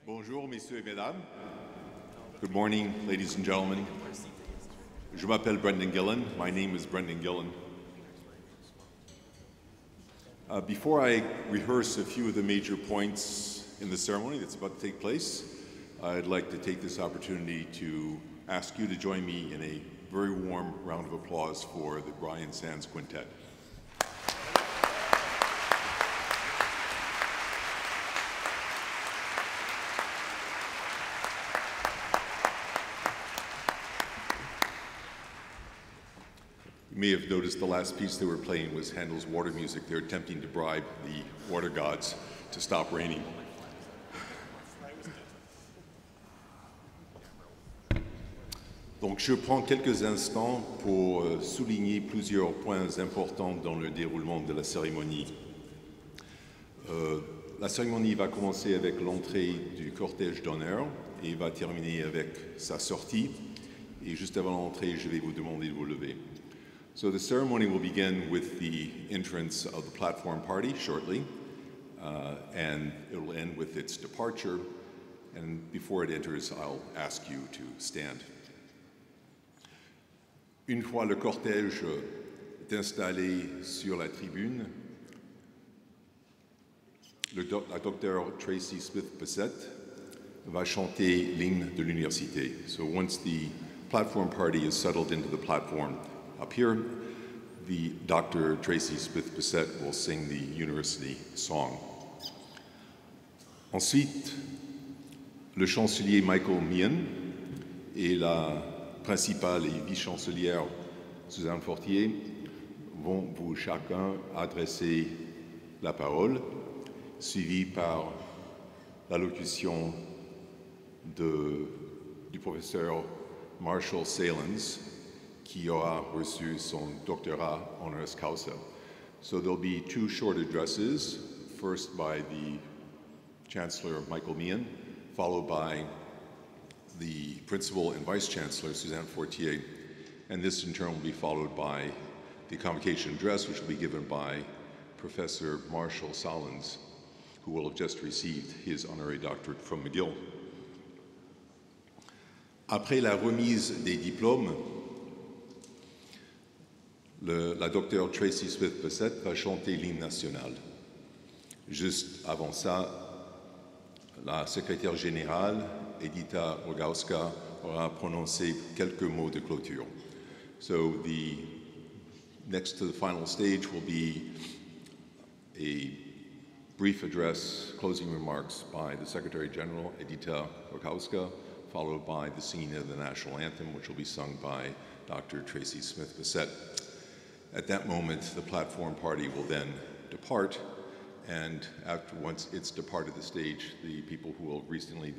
Bonjour, messieurs et mesdames. Good morning, ladies and gentlemen. Je m'appelle Brendan Gillen. My name is Brendan Gillen. Before I rehearse a few of the major points in the ceremony that's about to take place, I'd like to take this opportunity to ask you to join me in a very warm round of applause for the Brian Sands Quintet. You may have noticed the last piece they were playing was Handel's Water Music. They're attempting to bribe the water gods to stop raining. Donc je prends quelques instants pour souligner plusieurs points importants dans le déroulement de la cérémonie. La cérémonie va commencer avec l'entrée du cortège d'honneur et va terminer avec sa sortie. Et juste avant l'entrée, je vais vous demander de vous lever. So the ceremony will begin with the entrance of the platform party shortly, and it will end with its departure. And before it enters, I'll ask you to stand. Une fois le cortège est installé sur la tribune, la docteure Tracy Smith-Bissett va chanter l'hymne de l'université. So once the platform party is settled into the platform up here, the Dr. Tracy Smith-Bissett will sing the university song. Ensuite, le chancelier Michael Meehan et la principale et vice-chancelière Suzanne Fortier vont vous chacun adresser la parole, suivie par l'allocution du professeur Marshall Salins, qui aura reçu son doctorat honoris causa. So there'll be two short addresses, first by the Chancellor Michael Meehan, followed by the Principal and Vice Chancellor Suzanne Fortier, and this in turn will be followed by the convocation address, which will be given by Professor Marshall Salins, who will have just received his honorary doctorate from McGill. Après la remise des diplômes, la docteure Tracy Smith-Bissett va chanter l'hymne national. Juste avant ça, la secrétaire générale, Edita Rogowska, aura prononcé quelques mots de clôture. So next to the final stage will be a brief address, closing remarks by the Secretary General, Edita Rogowska, followed by the singing of the national anthem, which will be sung by Dr. Tracy Smith-Bissett. At that moment, the platform party will then depart, and once it's departed the stage, the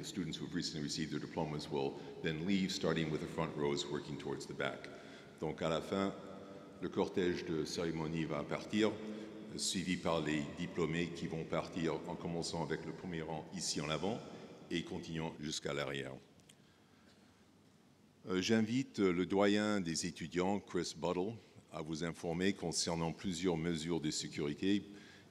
students who have recently received their diplomas will then leave, starting with the front rows, working towards the back. Donc à la fin, le cortège de cérémonie va partir, suivi par les diplômés qui vont partir en commençant avec le premier rang ici en avant et continuant jusqu'à l'arrière. J'invite le doyen des étudiants, Chris Buttle, à vous informer concernant plusieurs mesures de sécurité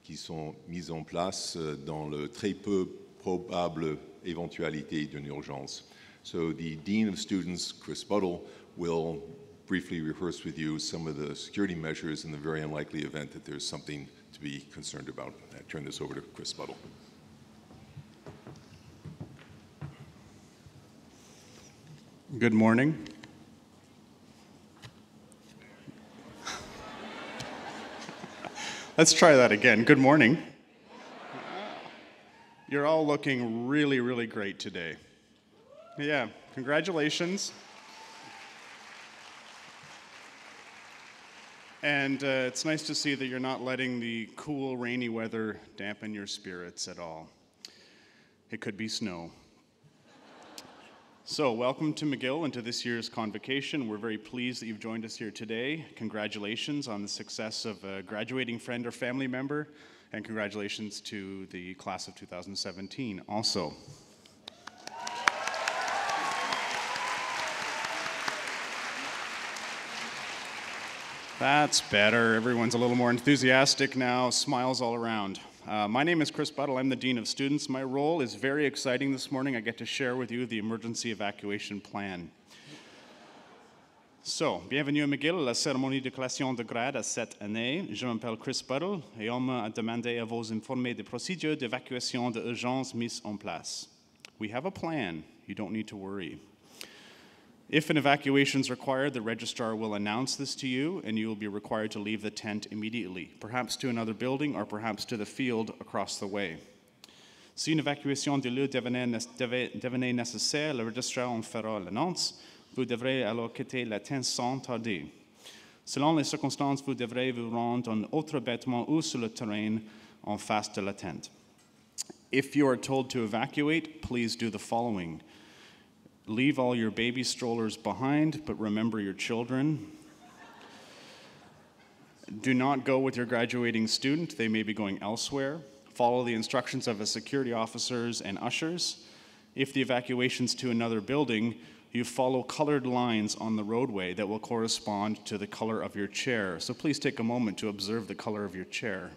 qui sont mises en place dans le très peu probable éventualité d'une urgence. So the Dean of Students, Chris Buttle, will briefly rehearse with you some of the security measures in the very unlikely event that there's something to be concerned about. I turn this over to Chris Buttle. Good morning. Let's try that again. Good morning. You're all looking really, really great today. Yeah, congratulations. And it's nice to see that you're not letting the cool, rainy weather dampen your spirits at all. It could be snow. So, welcome to McGill and to this year's convocation. We're very pleased that you've joined us here today. Congratulations on the success of a graduating friend or family member, and congratulations to the class of 2017 also. That's better. Everyone's a little more enthusiastic now, smiles all around. My name is Chris Buttle. I'm the Dean of Students. My role is very exciting this morning. I get to share with you the emergency evacuation plan. So, bienvenue à McGill, la cérémonie de collation de grade à cette année. Je m'appelle Chris Buttle et on m'a demandé à vous informer des procédures d'évacuation d'urgence mises en place. We have a plan. You don't need to worry. If an evacuation is required, the registrar will announce this to you, and you will be required to leave the tent immediately, perhaps to another building or perhaps to the field across the way. Si une évacuation de lieu devenait nécessaire, le registrar en fera l'annonce. Vous devrez alors quitter la tent sans tarder. Selon les circonstances, vous devrez vous rendre dans un autre bâtiment ou sur le terrain en face de la tente. If you are told to evacuate, please do the following. Leave all your baby strollers behind, but remember your children. Do not go with your graduating student. They may be going elsewhere. Follow the instructions of the security officers and ushers. If the evacuation's to another building, you follow colored lines on the roadway that will correspond to the color of your chair. So please take a moment to observe the color of your chair.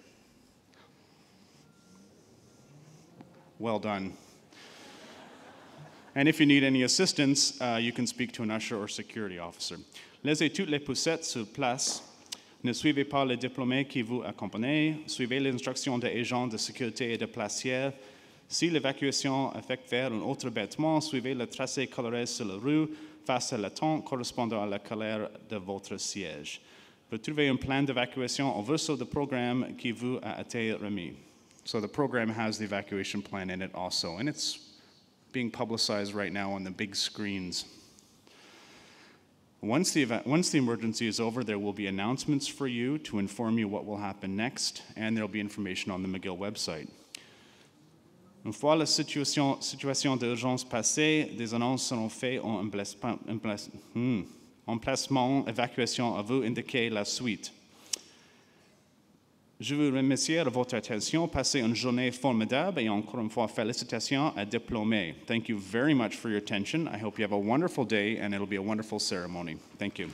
Well done. And if you need any assistance, you can speak to an usher or security officer. Laissez toutes les poussettes sur place. Ne suivez pas les diplômés qui vous accompagnent. Suivez les instructions des agents de sécurité et de placière. Si l'évacuation affecte vers un autre bâtiment, suivez le tracé coloré sur la rue face à la tente correspondant à la couleur de votre siège. Vous trouvez un plan d'évacuation au verso du programme qui vous a été remis. So the program has the evacuation plan in it also, and it's being publicized right now on the big screens. Once the emergency is over, there will be announcements for you to inform you what will happen next, and there will be information on the McGill website. Une fois la situation d'urgence passée, des annonces seront faites en emplacement évacuation à vous indiquer la suite. Je vous remercie de votre attention. Passez une journée formidable et encore une fois, félicitations à diplômés. Thank you very much for your attention. I hope you have a wonderful day and it'll be a wonderful ceremony. Thank you.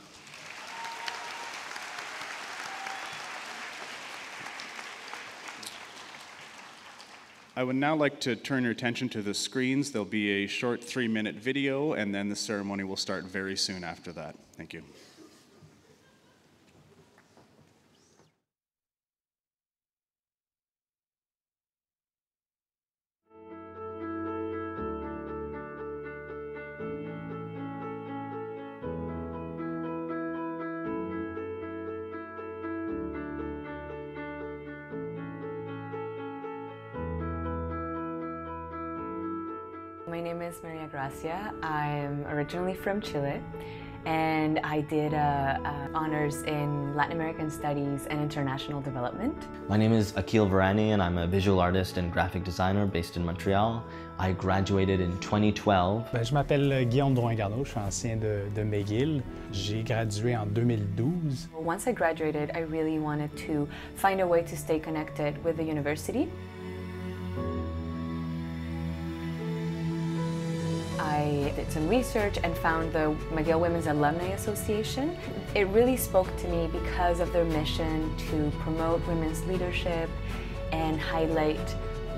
I would now like to turn your attention to the screens. There'll be a short 3-minute video and then the ceremony will start very soon after that. Thank you. My name is Maria Gracia. I'm originally from Chile, and I did honors in Latin American Studies and International Development. My name is Akil Varani, and I'm a visual artist and graphic designer based in Montreal. I graduated in 2012. Je m'appelle Guillaume Drouin-Garneau, je suis ancien de McGill. J'ai gradué en 2012. Once I graduated, I really wanted to find a way to stay connected with the university. I did some research and found the McGill Women's Alumni Association. It really spoke to me because of their mission to promote women's leadership and highlight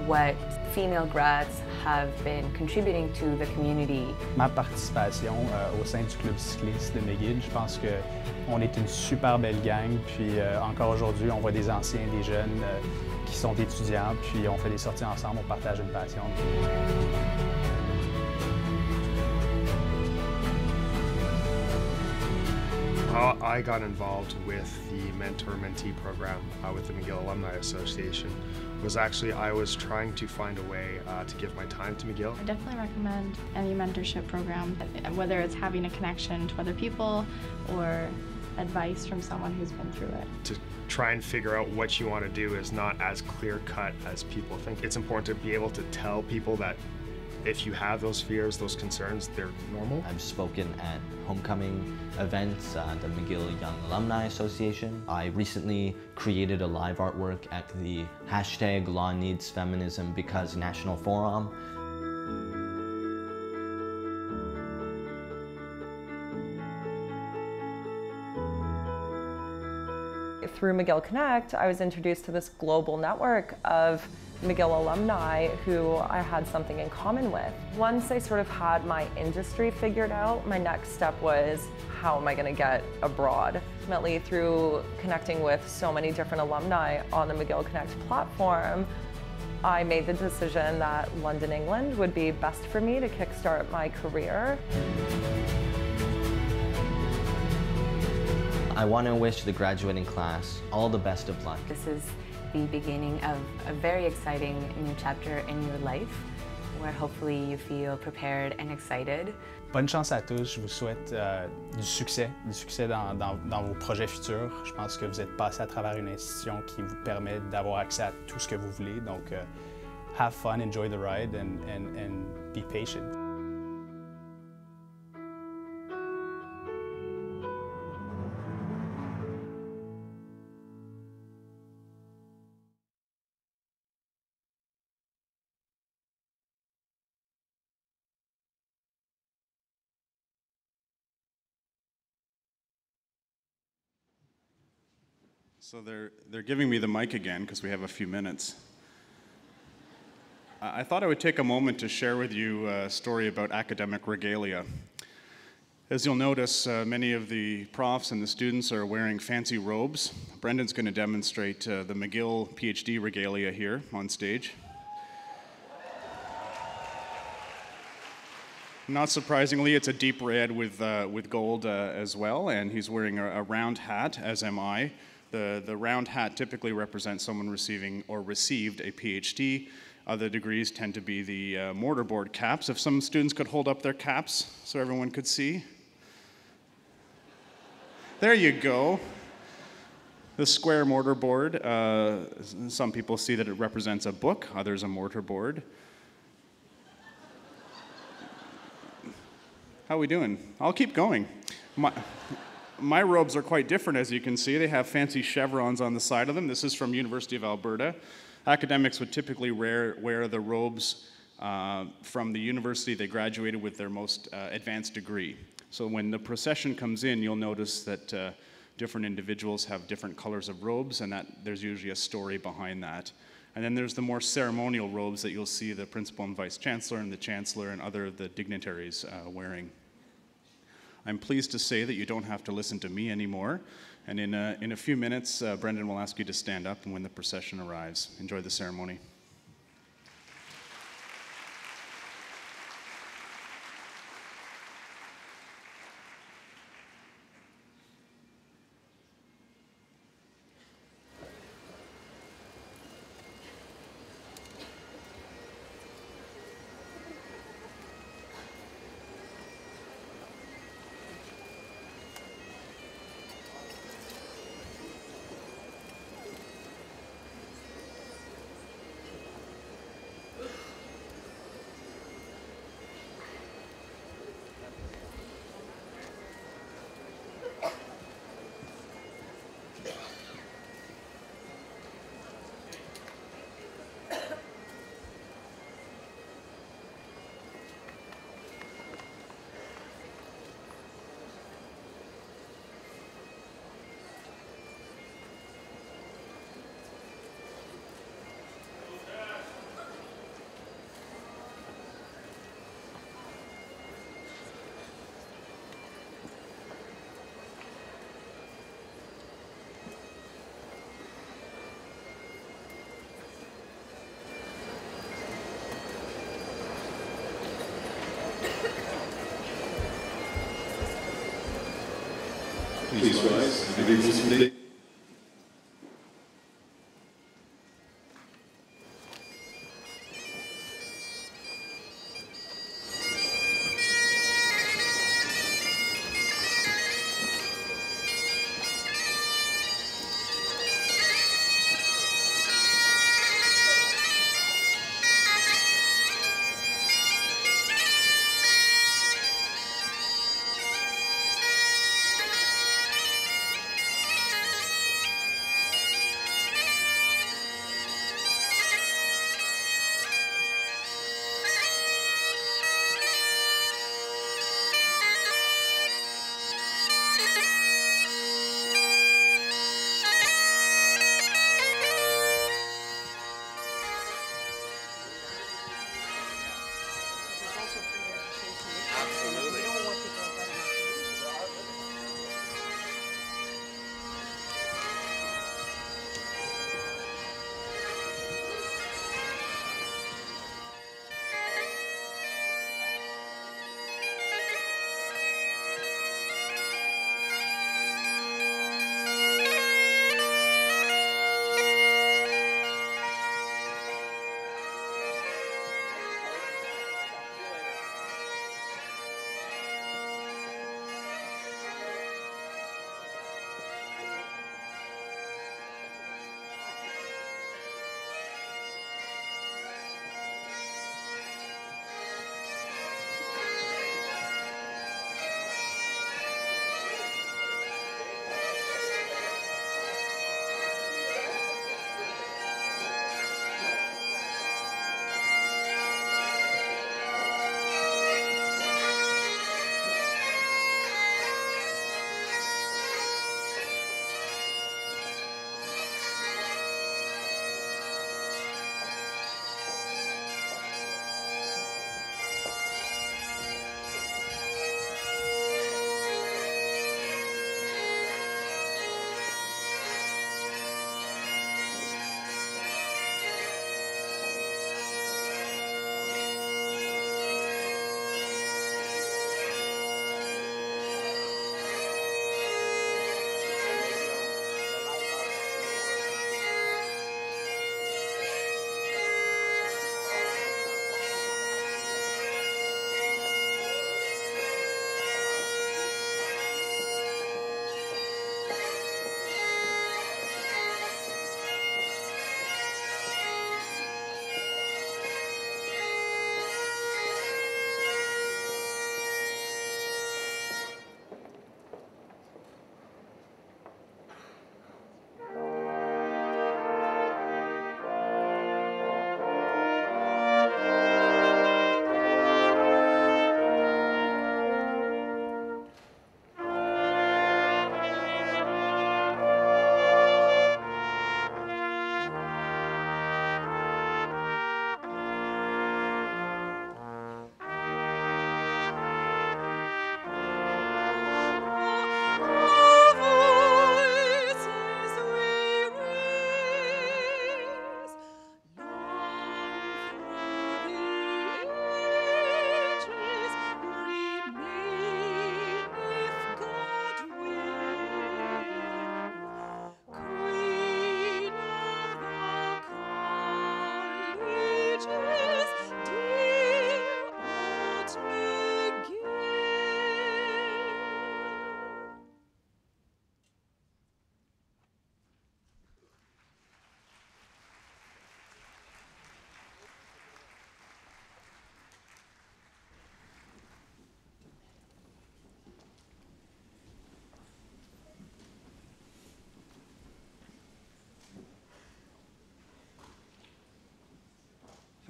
what female grads have been contributing to the community. Ma participation au sein du club cycliste de McGill, je pense qu'on est une super belle gang, puis encore aujourd'hui, on voit des anciens, des jeunes qui sont étudiants, puis on fait des sorties ensemble, on partage une passion. How I got involved with the mentor-mentee program with the McGill Alumni Association was actually I was trying to find a way to give my time to McGill. I definitely recommend any mentorship program, whether it's having a connection to other people or advice from someone who's been through it. To try and figure out what you want to do is not as clear-cut as people think. It's important to be able to tell people that if you have those fears, those concerns, they're normal. I've spoken at homecoming events, the McGill Young Alumni Association. I recently created a live artwork at the #LawNeedsFeminismBecause National Forum. Through McGill Connect, I was introduced to this global network of McGill alumni who I had something in common with. Once I sort of had my industry figured out, my next step was, how am I going to get abroad? Ultimately, through connecting with so many different alumni on the McGill Connect platform, I made the decision that London, England would be best for me to kickstart my career. I want to wish the graduating class all the best of luck. This is the beginning of a very exciting new chapter in your life, where hopefully you feel prepared and excited. Bonne chance à tous. Je vous souhaite du succès dans vos projets futurs. Je pense que vous êtes passé à travers une institution qui vous permet d'avoir accès à tout ce que vous voulez. Donc, have fun, enjoy the ride, and be patient. So they're giving me the mic again because we have a few minutes. I thought I would take a moment to share with you a story about academic regalia. As you'll notice, many of the profs and the students are wearing fancy robes. Brendan's going to demonstrate the McGill PhD regalia here on stage. Not surprisingly, it's a deep red with gold as well, and he's wearing a round hat, as am I. The round hat typically represents someone receiving or received a PhD. Other degrees tend to be the mortarboard caps. If some students could hold up their caps so everyone could see. There you go. The square mortarboard. Some people see that it represents a book, others a mortarboard. How are we doing? I'll keep going. My robes are quite different, as you can see. They have fancy chevrons on the side of them. This is from University of Alberta. Academics would typically wear the robes from the university they graduated with their most advanced degree. So when the procession comes in, you'll notice that different individuals have different colors of robes, and that there's usually a story behind that. And then there's the more ceremonial robes that you'll see the principal and vice chancellor and the chancellor and other of the dignitaries wearing. I'm pleased to say that you don't have to listen to me anymore. And in a few minutes, Brendan will ask you to stand up when the procession arrives. Enjoy the ceremony. Please rise. Levez-vous, s'il vous plaît.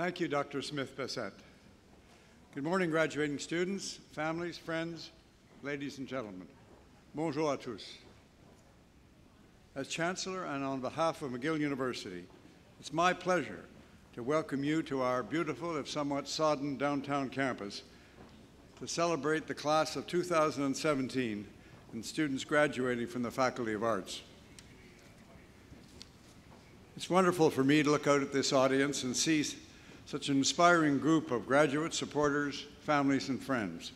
Thank you, Dr. Smith-Bessette. Good morning, graduating students, families, friends, ladies and gentlemen. Bonjour à tous. As Chancellor and on behalf of McGill University, it's my pleasure to welcome you to our beautiful, if somewhat sodden, downtown campus to celebrate the class of 2017 and students graduating from the Faculty of Arts. It's wonderful for me to look out at this audience and see such an inspiring group of graduates, supporters, families, and friends.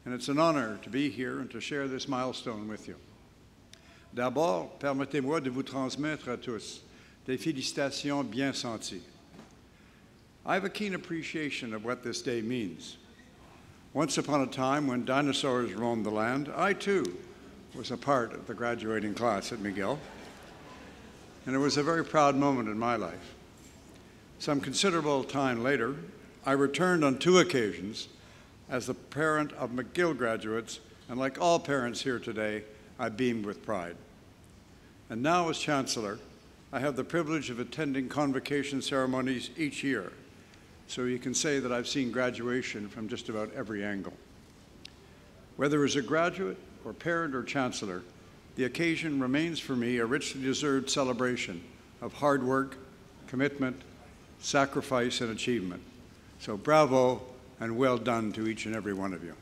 And it's an honor to be here and to share this milestone with you. D'abord, permettez-moi de vous transmettre à tous des félicitations bien senties. I have a keen appreciation of what this day means. Once upon a time, when dinosaurs roamed the land, I too was a part of the graduating class at McGill, and it was a very proud moment in my life. Some considerable time later, I returned on 2 occasions as the parent of McGill graduates, and like all parents here today, I beamed with pride. And now, as Chancellor, I have the privilege of attending convocation ceremonies each year, so you can say that I've seen graduation from just about every angle. Whether as a graduate or parent or chancellor, the occasion remains for me a richly deserved celebration of hard work, commitment, sacrifice, and achievement. So bravo and well done to each and every one of you.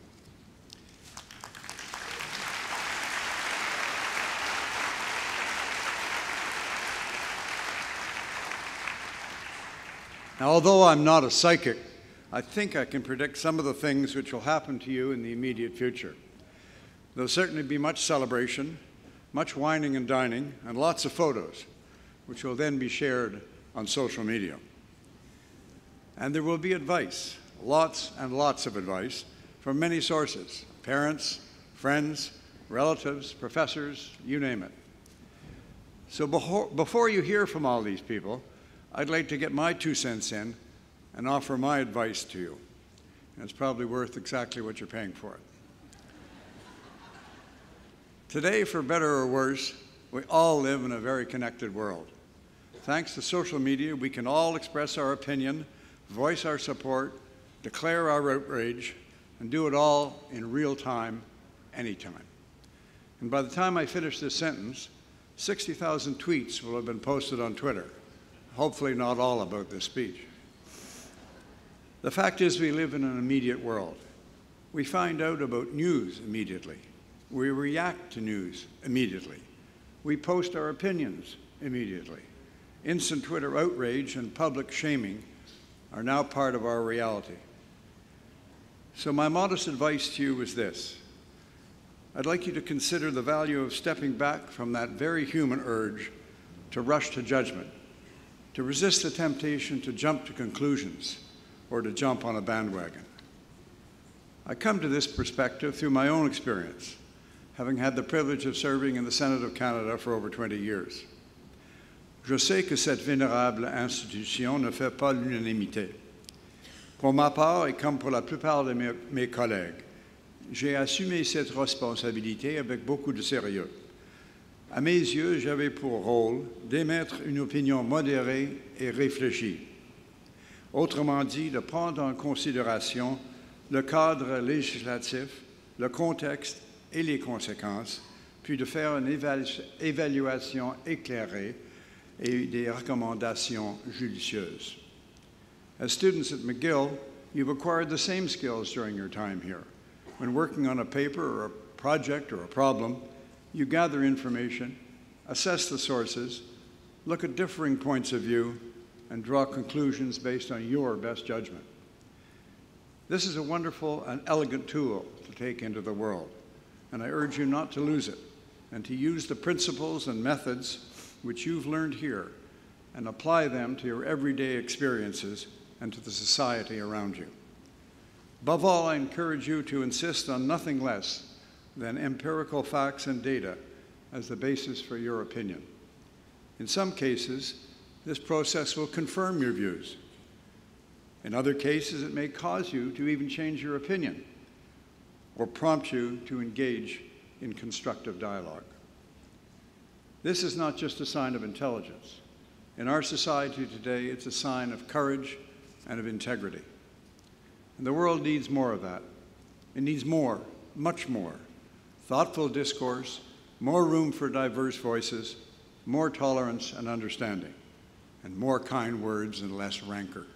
Now, although I'm not a psychic, I think I can predict some of the things which will happen to you in the immediate future. There'll certainly be much celebration, much wining and dining, and lots of photos, which will then be shared on social media. And there will be advice, lots and lots of advice, from many sources, parents, friends, relatives, professors, you name it. So before you hear from all these people, I'd like to get my 2 cents in and offer my advice to you. And it's probably worth exactly what you're paying for it. Today, for better or worse, we all live in a very connected world. Thanks to social media, we can all express our opinion, voice our support, declare our outrage, and do it all in real time, anytime. And by the time I finish this sentence, 60,000 tweets will have been posted on Twitter. Hopefully not all about this speech. The fact is, we live in an immediate world. We find out about news immediately. We react to news immediately. We post our opinions immediately. Instant Twitter outrage and public shaming are now part of our reality. So my modest advice to you is this. I'd like you to consider the value of stepping back from that very human urge to rush to judgment, to resist the temptation to jump to conclusions or to jump on a bandwagon. I come to this perspective through my own experience, having had the privilege of serving in the Senate of Canada for over 20 years. Je sais que cette vénérable institution ne fait pas l'unanimité. Pour ma part, et comme pour la plupart de mes collègues, j'ai assumé cette responsabilité avec beaucoup de sérieux. À mes yeux, j'avais pour rôle d'émettre une opinion modérée et réfléchie. Autrement dit, de prendre en considération le cadre législatif, le contexte et les conséquences, puis de faire une évaluation éclairée et des recommandations judicieuses. As students at McGill, you've acquired the same skills during your time here. When working on a paper or a project or a problem, you gather information, assess the sources, look at differing points of view, and draw conclusions based on your best judgment. This is a wonderful and elegant tool to take into the world, and I urge you not to lose it and to use the principles and methods which you've learned here and apply them to your everyday experiences and to the society around you. Above all, I encourage you to insist on nothing less than empirical facts and data as the basis for your opinion. In some cases, this process will confirm your views. In other cases, it may cause you to even change your opinion or prompt you to engage in constructive dialogue. This is not just a sign of intelligence. In our society today, it's a sign of courage and of integrity. And the world needs more of that. It needs more, much more. Thoughtful discourse, more room for diverse voices, more tolerance and understanding, and more kind words and less rancor.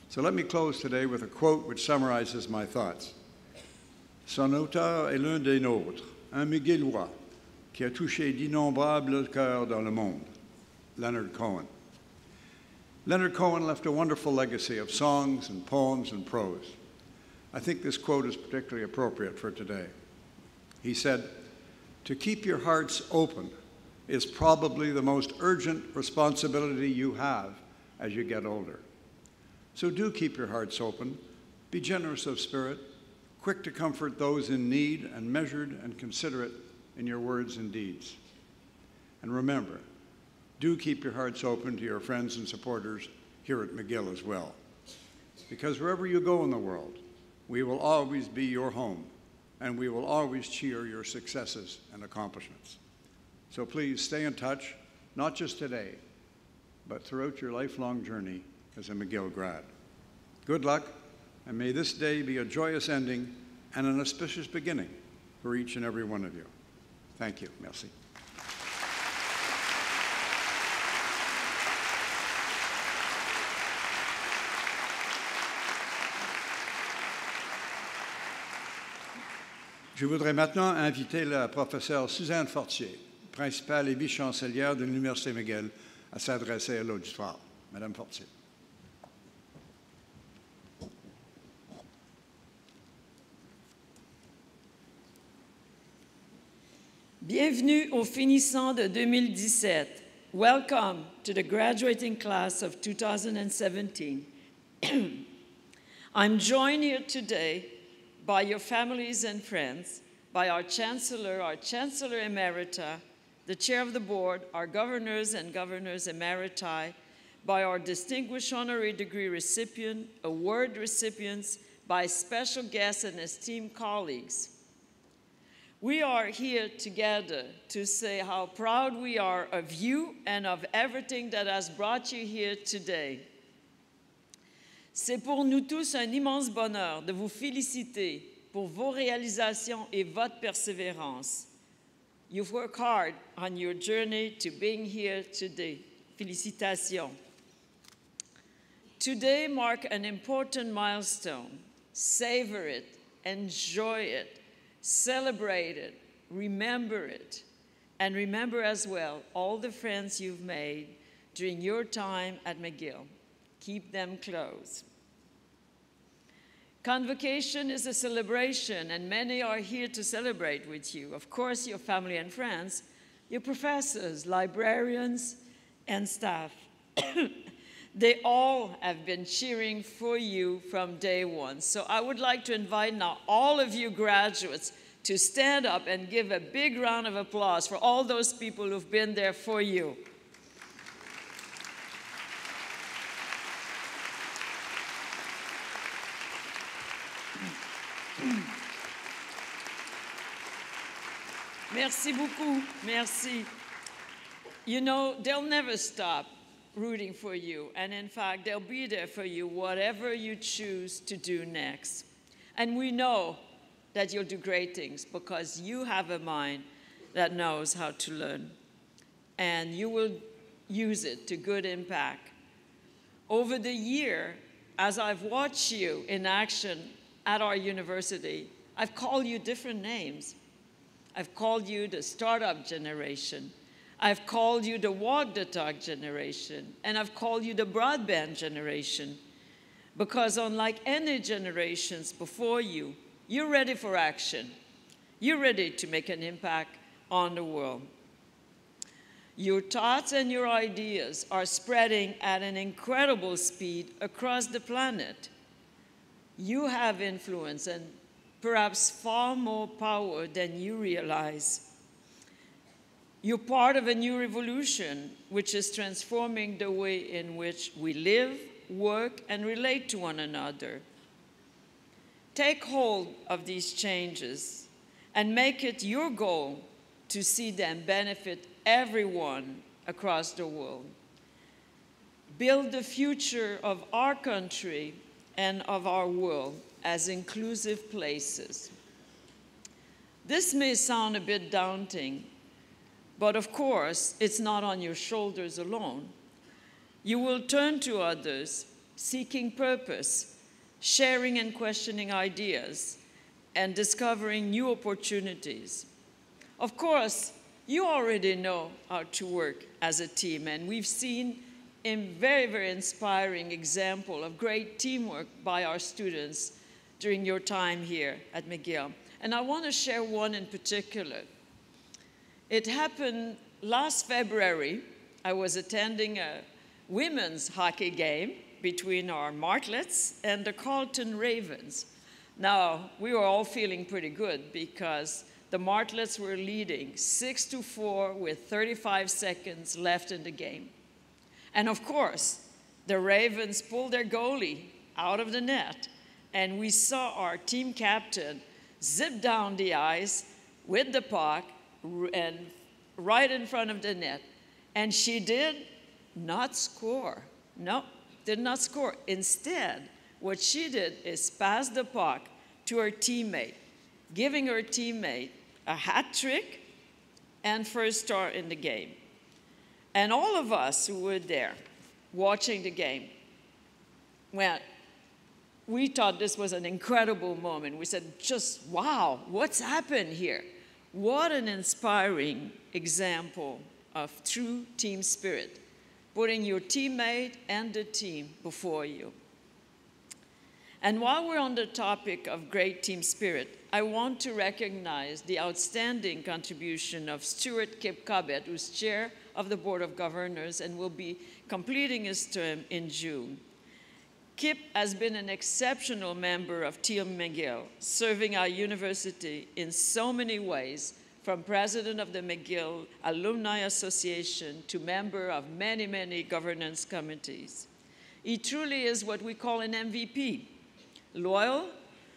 So let me close today with a quote which summarizes my thoughts. Son auteur est l'un des nôtres, un McGillois, qui a touché d'innombrables cœurs dans le monde, Leonard Cohen. Leonard Cohen left a wonderful legacy of songs and poems and prose. I think this quote is particularly appropriate for today. He said, To keep your hearts open is probably the most urgent responsibility you have as you get older. So do keep your hearts open, be generous of spirit, quick to comfort those in need, and measured and considerate in your words and deeds. And remember, do keep your hearts open to your friends and supporters here at McGill as well. Because wherever you go in the world, we will always be your home, and we will always cheer your successes and accomplishments. So please stay in touch, not just today, but throughout your lifelong journey as a McGill grad. Good luck, and may this day be a joyous ending and an auspicious beginning for each and every one of you. Thank you. Merci. Je voudrais maintenant inviter la professeure Suzanne Fortier, principale et vice-chancelière de l'Université McGill, à s'adresser à l'auditoire. Madame Fortier. Bienvenue aux finissants de 2017. Welcome to the graduating class of 2017. I'm joined here today by your families and friends, by our Chancellor Emerita, the Chair of the Board, our Governors and Governors Emeriti, by our distinguished honorary degree recipient, award recipients, by special guests and esteemed colleagues. We are here together to say how proud we are of you and of everything that has brought you here today. C'est pour nous tous un immense bonheur de vous féliciter pour vos réalisations et votre persévérance. You've worked hard on your journey to being here today. Félicitations. Today marks an important milestone. Savor it, enjoy it, celebrate it, remember it, and remember as well all the friends you've made during your time at McGill. Keep them close. Convocation is a celebration, and many are here to celebrate with you. Of course, your family and friends, your professors, librarians, and staff. They all have been cheering for you from day one. So I would like to invite now all of you graduates to stand up and give a big round of applause for all those people who've been there for you. Merci beaucoup. Merci. You know, they'll never stop rooting for you. And in fact, they'll be there for you, whatever you choose to do next. And we know that you'll do great things because you have a mind that knows how to learn. And you will use it to good impact. Over the year, as I've watched you in action at our university, I've called you different names. I've called you the startup generation. I've called you the walk the talk generation. And I've called you the broadband generation. Because unlike any generations before you, you're ready for action. You're ready to make an impact on the world. Your thoughts and your ideas are spreading at an incredible speed across the planet. You have influence and perhaps far more power than you realize. You're part of a new revolution which is transforming the way in which we live, work, and relate to one another. Take hold of these changes and make it your goal to see them benefit everyone across the world. Build the future of our country and of our world as inclusive places. This may sound a bit daunting, but of course, it's not on your shoulders alone. You will turn to others, seeking purpose, sharing and questioning ideas, and discovering new opportunities. Of course, you already know how to work as a team, and we've seen a very, very inspiring example of great teamwork by our students during your time here at McGill. And I want to share one in particular. It happened last February. I was attending a women's hockey game between our Martlets and the Carleton Ravens. Now, we were all feeling pretty good because the Martlets were leading 6-4 with 35 seconds left in the game. And of course, the Ravens pulled their goalie out of the net, and we saw our team captain zip down the ice with the puck and right in front of the net. And she did not score. No, did not score. Instead, what she did is pass the puck to her teammate, giving her teammate a hat trick and first star in the game. And all of us who were there watching the game, well, we thought this was an incredible moment. We said, just wow, what's happened here? What an inspiring example of true team spirit, putting your teammate and the team before you. And while we're on the topic of great team spirit, I want to recognize the outstanding contribution of Stuart Kip Cobbett, who's chair of the Board of Governors and will be completing his term in June. Kip has been an exceptional member of Team McGill, serving our university in so many ways, from president of the McGill Alumni Association to member of many, many governance committees. He truly is what we call an MVP. Loyal,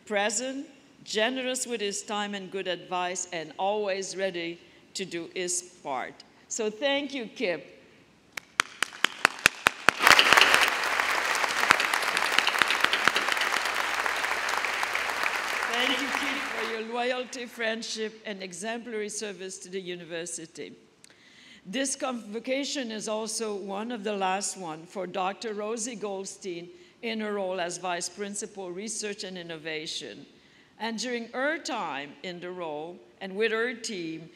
present, generous with his time and good advice, and always ready to do his part. So thank you, Kip. Thank you, Kip, for your loyalty, friendship, and exemplary service to the university. This convocation is also one of the last one for Dr. Rosie Goldstein in her role as Vice Principal, Research and Innovation. And during her time in the role, and with her team,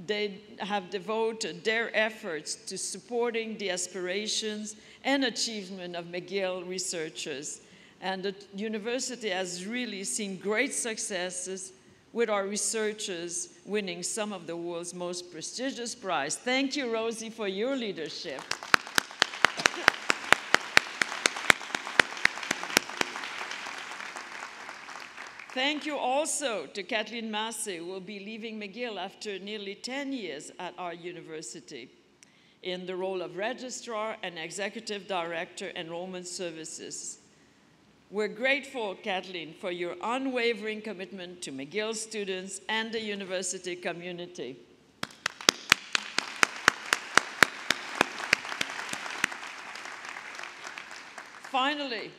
they have devoted their efforts to supporting the aspirations and achievement of McGill researchers. And the university has really seen great successes with our researchers winning some of the world's most prestigious prizes. Thank you, Rosie, for your leadership. Thank you also to Kathleen Massey, who will be leaving McGill after nearly 10 years at our university in the role of Registrar and Executive Director, Enrollment Services. We're grateful, Kathleen, for your unwavering commitment to McGill students and the university community. Finally,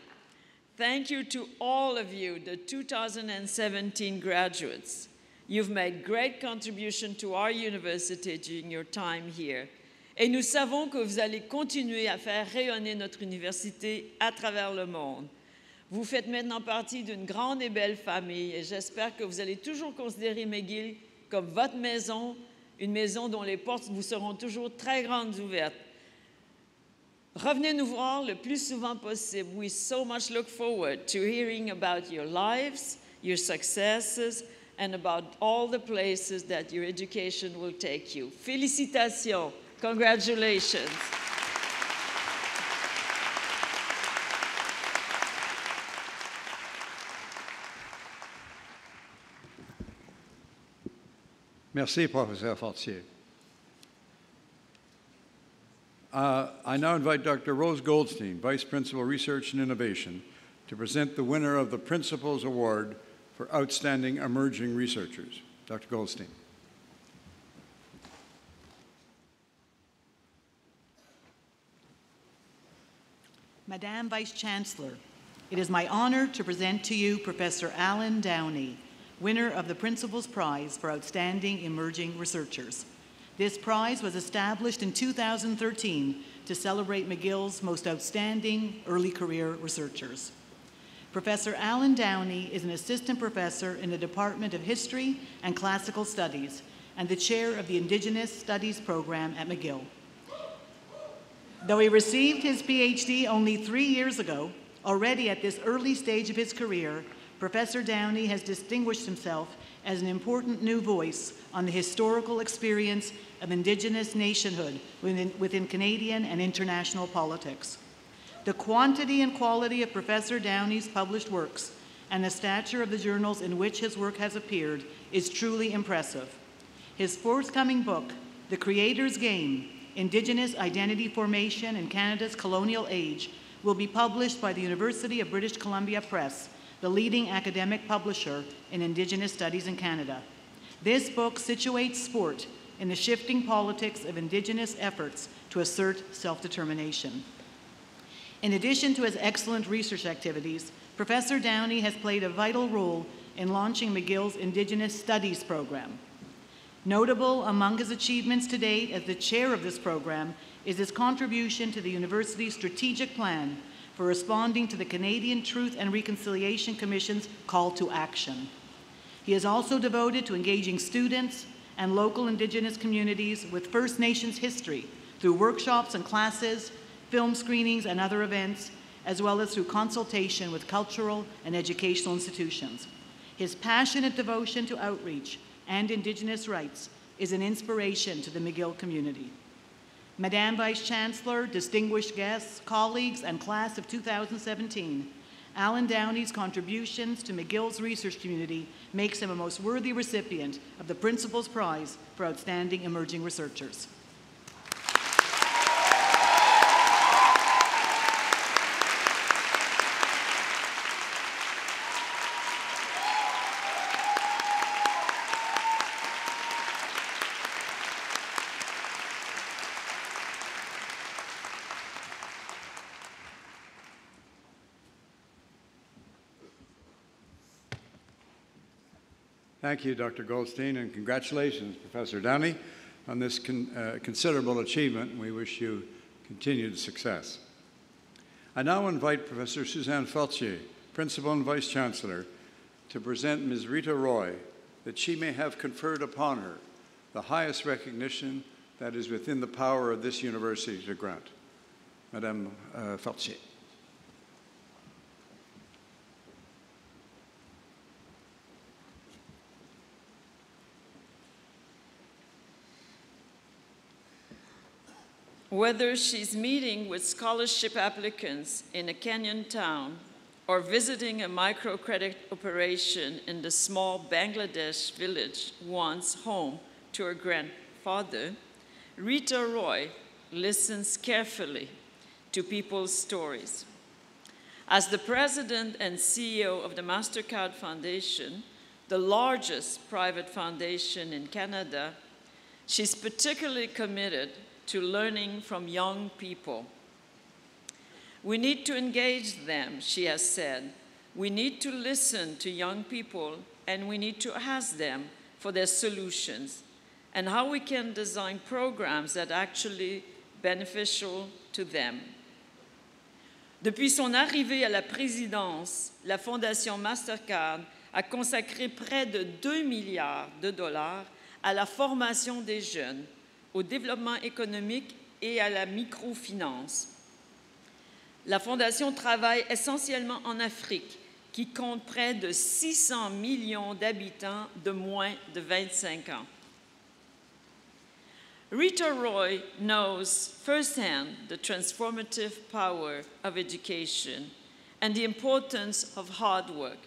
thank you to all of you, the 2017 graduates. You've made great contribution to our university during your time here. Et nous savons que vous allez continuer à faire rayonner notre université à travers le monde. Vous faites maintenant partie d'une grande et belle famille et j'espère que vous allez toujours considérer McGill comme votre maison, une maison dont les portes vous seront toujours très grandes ouvertes. Revenez nous voir le plus souvent possible. We so much look forward to hearing about your lives, your successes, and about all the places that your education will take you. Félicitations. Congratulations. Merci, Professor Fortier. I now invite Dr. Rose Goldstein, Vice Principal, Research and Innovation, to present the winner of the Principal's Award for Outstanding Emerging Researchers. Dr. Goldstein. Madam Vice Chancellor, it is my honor to present to you Professor Alan Downey, winner of the Principal's Prize for Outstanding Emerging Researchers. This prize was established in 2013 to celebrate McGill's most outstanding early career researchers. Professor Alan Downey is an assistant professor in the Department of History and Classical Studies and the chair of the Indigenous Studies program at McGill. Though he received his PhD only 3 years ago, already at this early stage of his career, Professor Downey has distinguished himself as an important new voice on the historical experience of Indigenous nationhood within Canadian and international politics. The quantity and quality of Professor Downey's published works and the stature of the journals in which his work has appeared is truly impressive. His forthcoming book, The Creator's Game, Indigenous Identity Formation in Canada's Colonial Age, will be published by the University of British Columbia Press, the leading academic publisher in Indigenous studies in Canada. This book situates sport in the shifting politics of Indigenous efforts to assert self-determination. In addition to his excellent research activities, Professor Downey has played a vital role in launching McGill's Indigenous Studies program. Notable among his achievements to date as the chair of this program is his contribution to the university's strategic plan for responding to the Canadian Truth and Reconciliation Commission's call to action. He is also devoted to engaging students and local Indigenous communities with First Nations history through workshops and classes, film screenings and other events, as well as through consultation with cultural and educational institutions. His passionate devotion to outreach and Indigenous rights is an inspiration to the McGill community. Madame Vice Chancellor, distinguished guests, colleagues, and class of 2017, Alan Downey's contributions to McGill's research community makes him a most worthy recipient of the Principal's Prize for Outstanding Emerging Researchers. Thank you, Dr. Goldstein, and congratulations, Professor Downey, on this considerable achievement. We wish you continued success. I now invite Professor Suzanne Feltier, Principal and Vice Chancellor, to present Ms. Rita Roy, that she may have conferred upon her the highest recognition that is within the power of this university to grant. Madame Feltier. Whether she's meeting with scholarship applicants in a Kenyan town or visiting a microcredit operation in the small Bangladesh village once home to her grandfather, Rita Roy listens carefully to people's stories. As the president and CEO of the MasterCard Foundation, the largest private foundation in Canada, she's particularly committed to learning from young people. We need to engage them, she has said. We need to listen to young people, and we need to ask them for their solutions and how we can design programs that are actually beneficial to them. Depuis son arrivée à la présidence, la Fondation MasterCard a consacré près de 2 milliards de dollars à la formation des jeunes, au développement économique et à la microfinance. La Fondation travaille essentiellement en Afrique, qui compte près de 600 millions d'habitants de moins de 25 ans. Rita Roy knows firsthand the transformative power of education and the importance of hard work.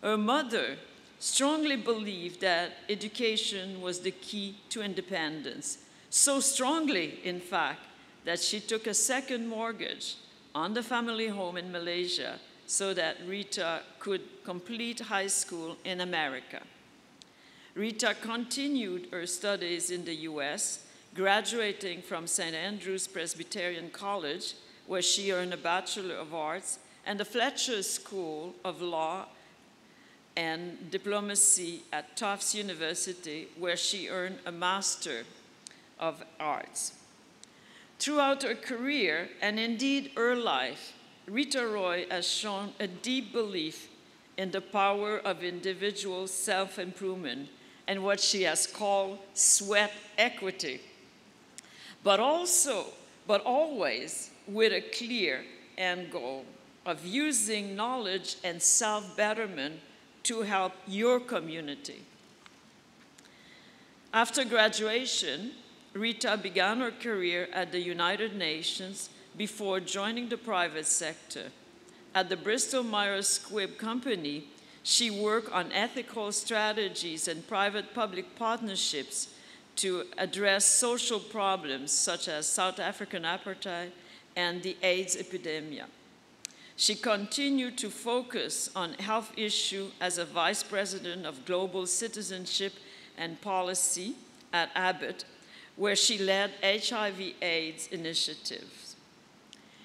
Her mother strongly believed that education was the key to independence, so strongly, in fact, that she took a second mortgage on the family home in Malaysia so that Rita could complete high school in America. Rita continued her studies in the US, graduating from St. Andrew's Presbyterian College, where she earned a Bachelor of Arts, and the Fletcher School of Law and Diplomacy at Tufts University, where she earned a Master of Arts. Throughout her career, and indeed her life, Rita Roy has shown a deep belief in the power of individual self-improvement and what she has called sweat equity, but always with a clear end goal of using knowledge and self-betterment to help your community. After graduation, Rita began her career at the United Nations before joining the private sector. At the Bristol Myers Squibb Company, she worked on ethical strategies and private-public partnerships to address social problems such as South African apartheid and the AIDS epidemic. She continued to focus on health issues as a vice president of global citizenship and policy at Abbott, where she led HIV/AIDS initiatives.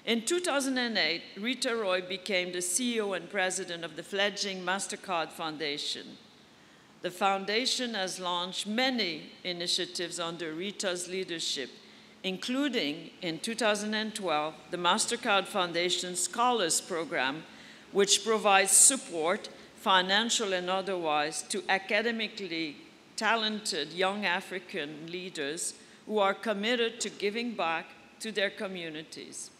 In 2008, Rita Roy became the CEO and president of the fledgling MasterCard Foundation. The foundation has launched many initiatives under Rita's leadership, including in 2012, the MasterCard Foundation Scholars Program, which provides support, financial and otherwise, to academically talented young African leaders who are committed to giving back to their communities.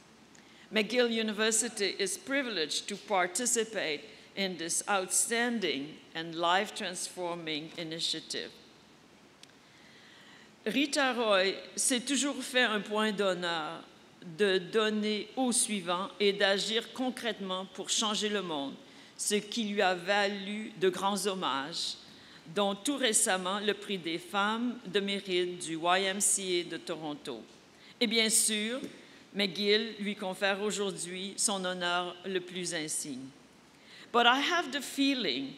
McGill University is privileged to participate in this outstanding and life-transforming initiative. Rita Roy s'est toujours fait un point d'honneur de donner au suivant et d'agir concrètement pour changer le monde, ce qui lui a valu de grands hommages, dont tout récemment le prix des femmes de mérite du YMCA de Toronto. Et bien sûr, McGill lui confère aujourd'hui son honneur le plus insigne. But I have the feeling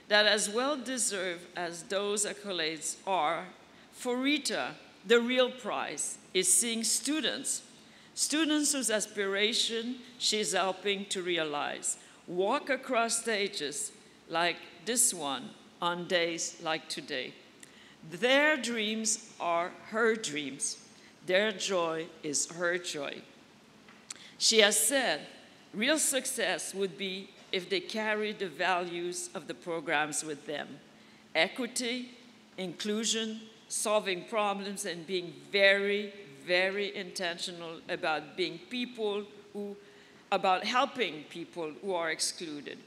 that as well-deserved as those accolades are, for Rita, the real prize is seeing students whose aspiration she's helping to realize, walk across stages like this one on days like today. Their dreams are her dreams. Their joy is her joy. She has said real success would be if they carry the values of the programs with them: equity, inclusion, solving problems, and being very, very intentional about about helping people who are excluded.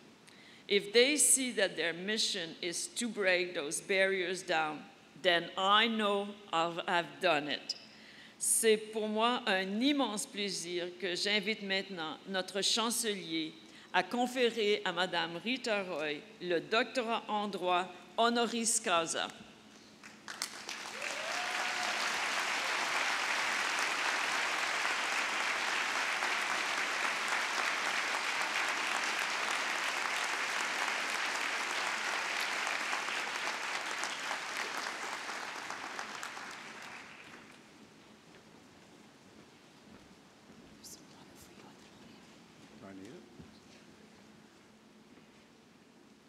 If they see that their mission is to break those barriers down, then I know I've done it. C'est pour moi un immense plaisir que j'invite maintenant notre chancelier à conférer à Madame Rita Roy le doctorat en droit honoris causa.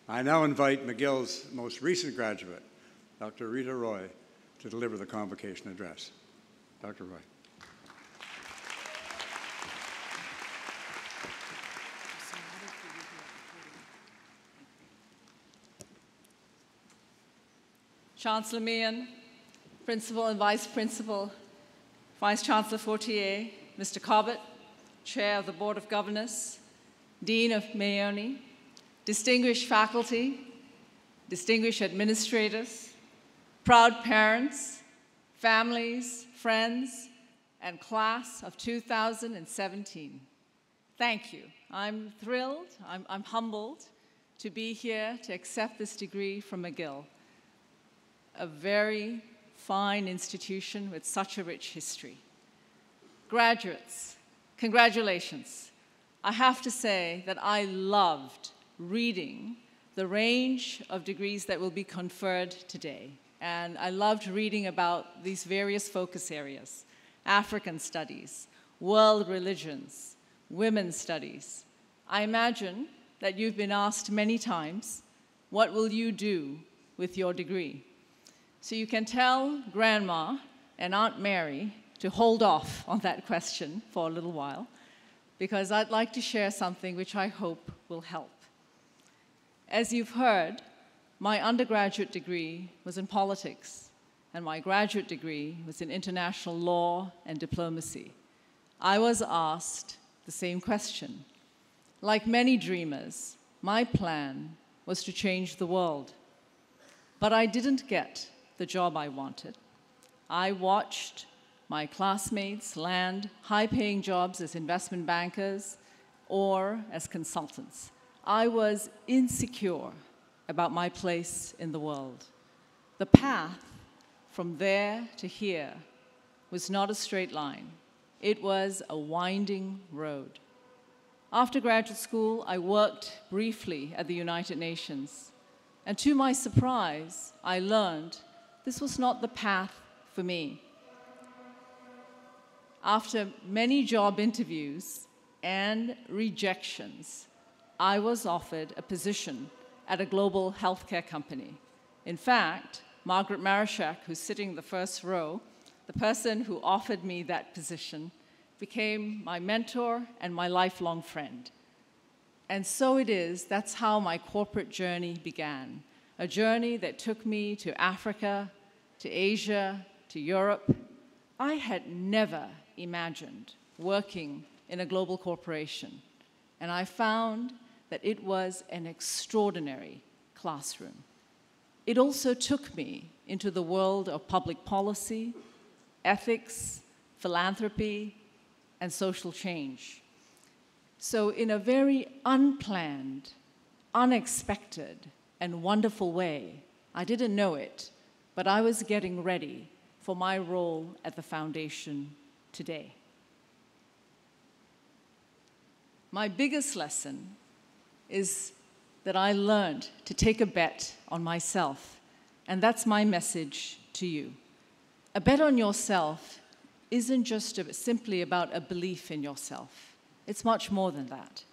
I now invite McGill's most recent graduate, Dr. Rita Roy, to deliver the convocation address. Dr. Roy. Chancellor Meehan, Principal and Vice Principal, Vice Chancellor Fortier, Mr. Cobbett, Chair of the Board of Governors, Dean of Mayonie, distinguished faculty, distinguished administrators, proud parents, families, friends, and class of 2017. Thank you. I'm thrilled, I'm humbled to be here to accept this degree from McGill, a very fine institution with such a rich history. Graduates, congratulations. I have to say that I loved reading the range of degrees that will be conferred today. And I loved reading about these various focus areas: African studies, world religions, women's studies. I imagine that you've been asked many times, what will you do with your degree? So you can tell Grandma and Aunt Mary to hold off on that question for a little while, because I'd like to share something which I hope will help. As you've heard, my undergraduate degree was in politics, and my graduate degree was in international law and diplomacy. I was asked the same question. Like many dreamers, my plan was to change the world. But I didn't get the job I wanted. I watched my classmates land high-paying jobs as investment bankers or as consultants. I was insecure about my place in the world. The path from there to here was not a straight line. It was a winding road. After graduate school, I worked briefly at the United Nations. And to my surprise, I learned this was not the path for me. After many job interviews and rejections, I was offered a position at a global healthcare company. In fact, Margaret Marashak, who's sitting in the first row, the person who offered me that position, became my mentor and my lifelong friend. And so it is, that's how my corporate journey began. A journey that took me to Africa, to Asia, to Europe. I had never imagined working in a global corporation, and I found that it was an extraordinary classroom. It also took me into the world of public policy, ethics, philanthropy, and social change. So in a very unplanned, unexpected, and wonderful way, I didn't know it, but I was getting ready for my role at the foundation today. My biggest lesson is that I learned to take a bet on myself, and that's my message to you. A bet on yourself isn't just simply about a belief in yourself. It's much more than that.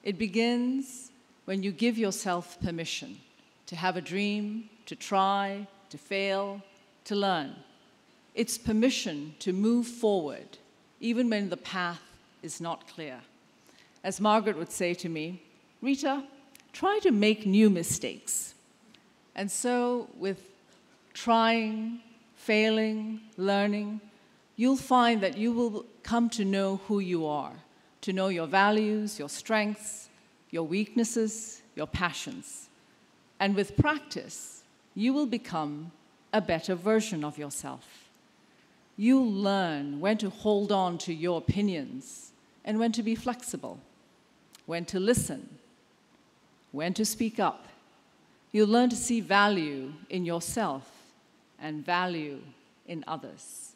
It begins when you give yourself permission to have a dream, to try, to fail, to learn. It's permission to move forward, even when the path is not clear. As Margaret would say to me, Rita, try to make new mistakes. And so with trying, failing, learning, you'll find that you will come to know who you are, to know your values, your strengths, your weaknesses, your passions. And with practice, you will become a better version of yourself. You'll learn when to hold on to your opinions and when to be flexible, when to listen, when to speak up. You'll learn to see value in yourself and value in others.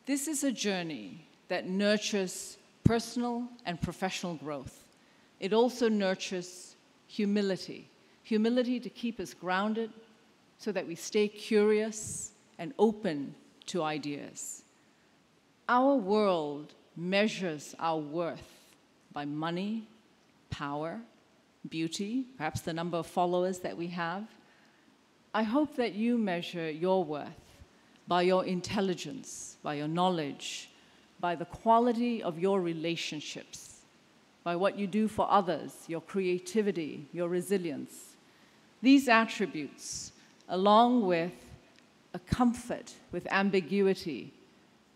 This is a journey that nurtures personal and professional growth. It also nurtures humility. Humility to keep us grounded so that we stay curious and open to ideas. Our world measures our worth by money, power, beauty, perhaps the number of followers that we have. I hope that you measure your worth by your intelligence, by your knowledge, by the quality of your relationships, by what you do for others, your creativity, your resilience. These attributes, along with a comfort with ambiguity,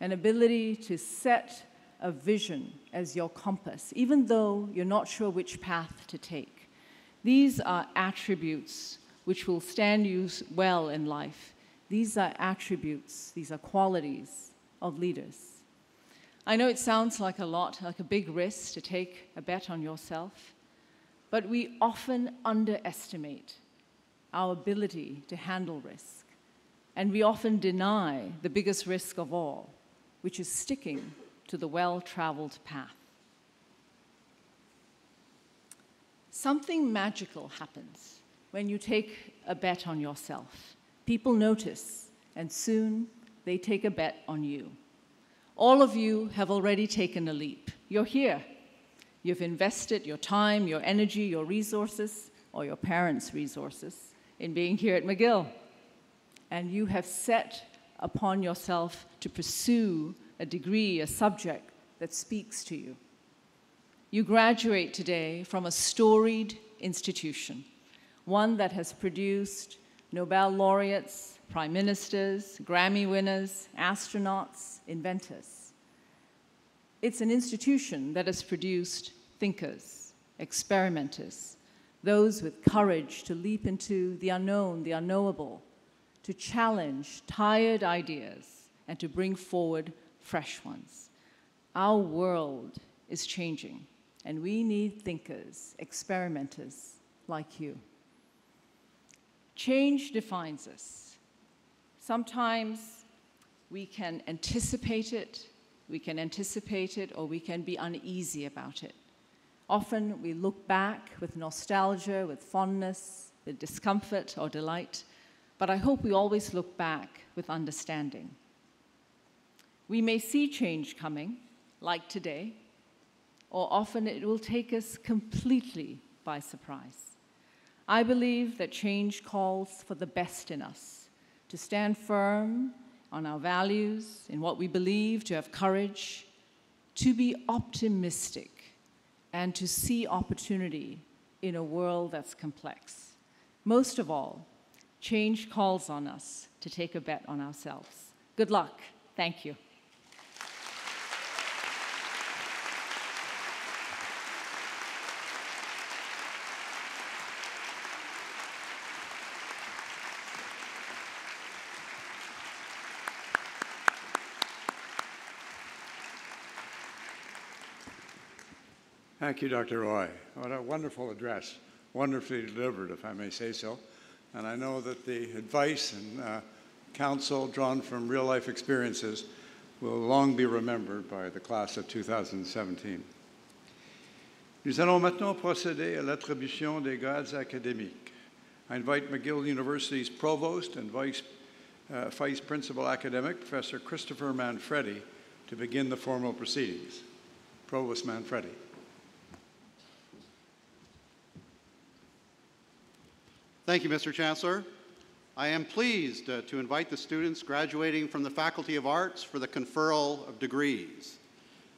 an ability to set a vision as your compass, even though you're not sure which path to take. These are attributes which will stand you well in life. These are attributes, these are qualities of leaders. I know it sounds like a lot, like a big risk to take a bet on yourself, but we often underestimate our ability to handle risk. And we often deny the biggest risk of all, which is sticking to the well-traveled path. Something magical happens when you take a bet on yourself. People notice, and soon they take a bet on you. All of you have already taken a leap. You're here. You've invested your time, your energy, your resources, or your parents' resources in being here at McGill. And you have set upon yourself to pursue a degree, a subject that speaks to you. You graduate today from a storied institution, one that has produced Nobel laureates, prime ministers, Grammy winners, astronauts, inventors. It's an institution that has produced thinkers, experimenters, those with courage to leap into the unknown, the unknowable, to challenge tired ideas and to bring forward fresh ones. Our world is changing, and we need thinkers, experimenters like you. Change defines us. Sometimes we can anticipate it, or we can be uneasy about it. Often we look back with nostalgia, with fondness, with discomfort or delight, but I hope we always look back with understanding. We may see change coming, like today, or often it will take us completely by surprise. I believe that change calls for the best in us, to stand firm on our values, in what we believe, to have courage, to be optimistic, and to see opportunity in a world that's complex. Most of all, change calls on us to take a bet on ourselves. Good luck. Thank you. Thank you, Dr. Roy. What a wonderful address, wonderfully delivered, if I may say so. And I know that the advice and counsel drawn from real-life experiences will long be remembered by the class of 2017. Nous allons maintenant procéder à l'attribution des grades académiques. I invite McGill University's Provost and Vice Principal Academic, Professor Christopher Manfredi, to begin the formal proceedings. Provost Manfredi. Thank you, Mr. Chancellor. I am pleased to invite the students graduating from the Faculty of Arts for the conferral of degrees.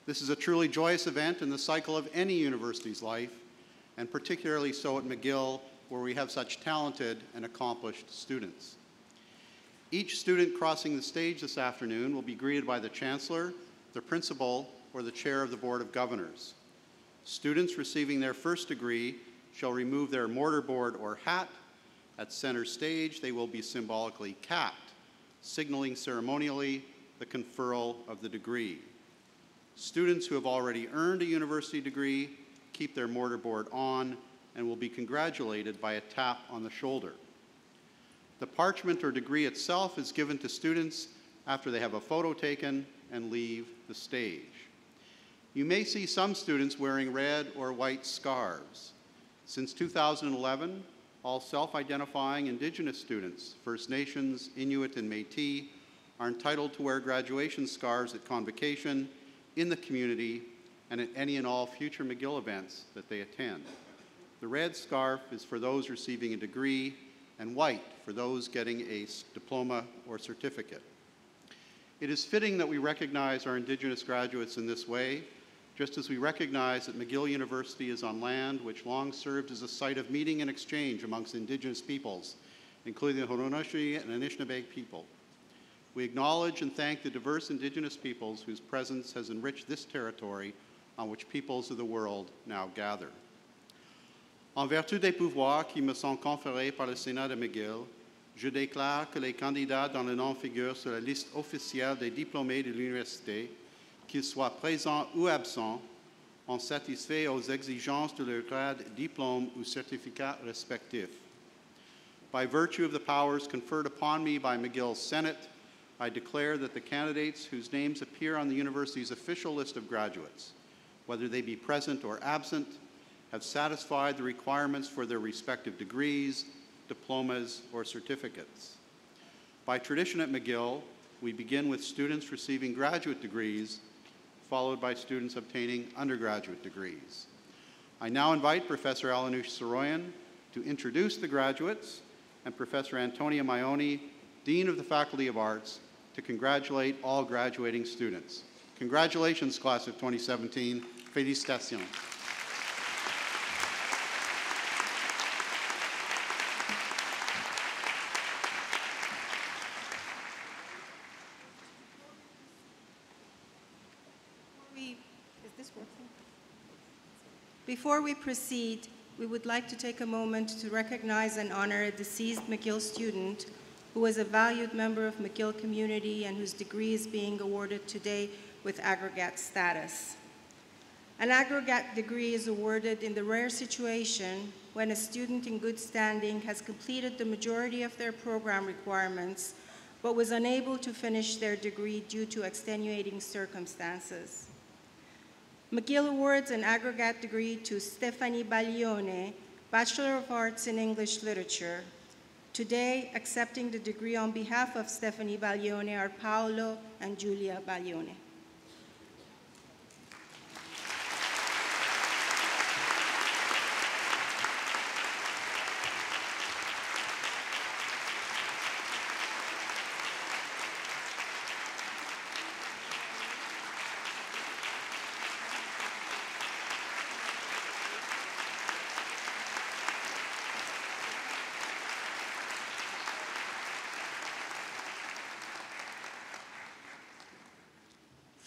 This is a truly joyous event in the cycle of any university's life, and particularly so at McGill, where we have such talented and accomplished students. Each student crossing the stage this afternoon will be greeted by the Chancellor, the Principal, or the Chair of the Board of Governors. Students receiving their first degree shall remove their mortarboard or hat. At center stage, they will be symbolically capped, signaling ceremonially the conferral of the degree. Students who have already earned a university degree keep their mortarboard on and will be congratulated by a tap on the shoulder. The parchment or degree itself is given to students after they have a photo taken and leave the stage. You may see some students wearing red or white scarves. Since 2011, all self-identifying Indigenous students, First Nations, Inuit, and Métis, are entitled to wear graduation scarves at convocation, in the community, and at any and all future McGill events that they attend. The red scarf is for those receiving a degree, and white for those getting a diploma or certificate. It is fitting that we recognize our Indigenous graduates in this way, just as we recognize that McGill University is on land which long served as a site of meeting and exchange amongst Indigenous peoples, including the Haudenosaunee and Anishinaabe people. We acknowledge and thank the diverse Indigenous peoples whose presence has enriched this territory on which peoples of the world now gather. En vertu des pouvoirs qui me sont conférés par le Sénat de McGill, je déclare que les candidats dont le nom figure sur la liste officielle des diplômés de l'université, qu'ils soient présents ou absents, ont satisfait aux exigences de leur grade, diplôme ou certificat respectif. By virtue of the powers conferred upon me by McGill's Senate, I declare that the candidates whose names appear on the university's official list of graduates, whether they be present or absent, have satisfied the requirements for their respective degrees, diplomas, or certificates. By tradition at McGill, we begin with students receiving graduate degrees, followed by students obtaining undergraduate degrees. I now invite Professor Alanush Soroyan to introduce the graduates, and Professor Antonia Maioni, Dean of the Faculty of Arts, to congratulate all graduating students. Congratulations, class of 2017. Félicitations. Before we proceed, we would like to take a moment to recognize and honor a deceased McGill student who was a valued member of McGill community and whose degree is being awarded today with aggregate status. An aggregate degree is awarded in the rare situation when a student in good standing has completed the majority of their program requirements but was unable to finish their degree due to extenuating circumstances. McGill awards an aggregate degree to Stephanie Baglione, Bachelor of Arts in English Literature. Today, accepting the degree on behalf of Stephanie Baglione are Paolo and Giulia Baglione.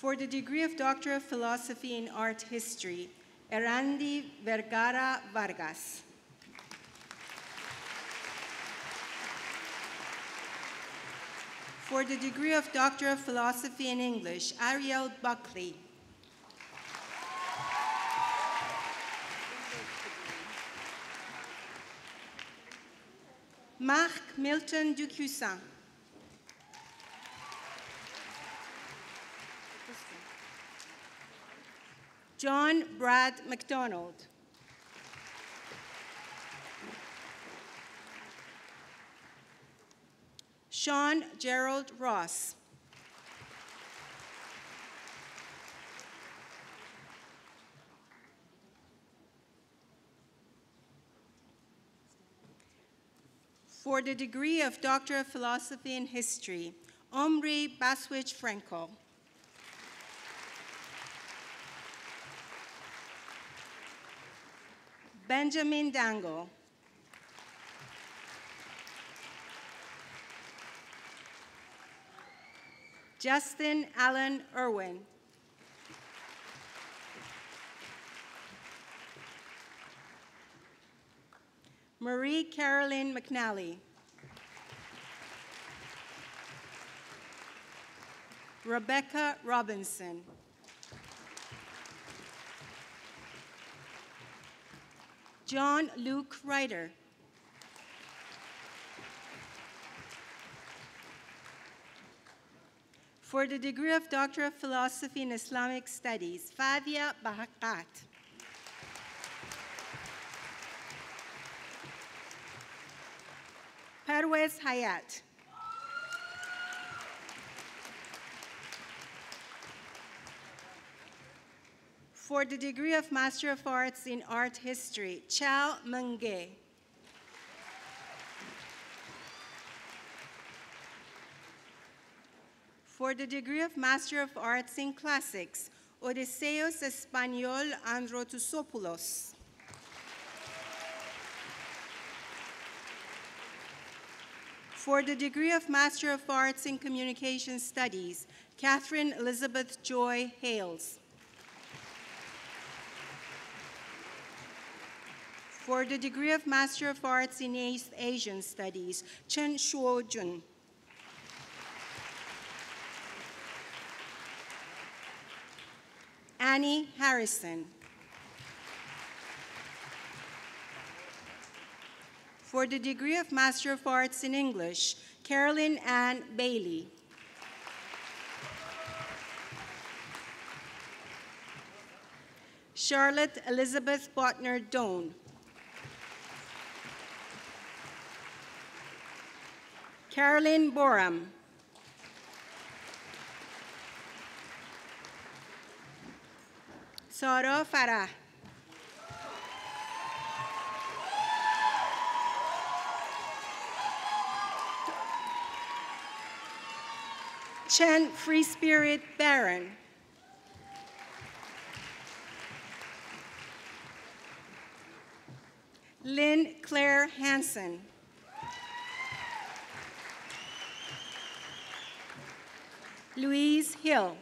For the degree of Doctor of Philosophy in Art History, Erandi Vergara Vargas. For the degree of Doctor of Philosophy in English, Ariel Buckley. Marc Milton Ducussin. John Brad McDonald. Sean Gerald Ross. For the degree of Doctor of Philosophy in History, Omri Baswich Franco. Benjamin Dango. Justin Allen Irwin. Marie Caroline McNally. Rebecca Robinson. John Luke Ryder. For the degree of Doctor of Philosophy in Islamic Studies, Fadia Bahakat. Perwez Hayat. For the degree of Master of Arts in Art History, Chao Menge. For the degree of Master of Arts in Classics, Odysseus Español Androtusopoulos. For the degree of Master of Arts in Communication Studies, Catherine Elizabeth Joy Hales. For the degree of Master of Arts in East Asian Studies, Chen Shuo-jun. Annie Harrison. For the degree of Master of Arts in English, Carolyn Ann Bailey. Charlotte Elizabeth Botner Doan. Carolyn Boram. Sara Farah. Chen Free Spirit Barron. Lynn Claire Hansen. Louise Hill.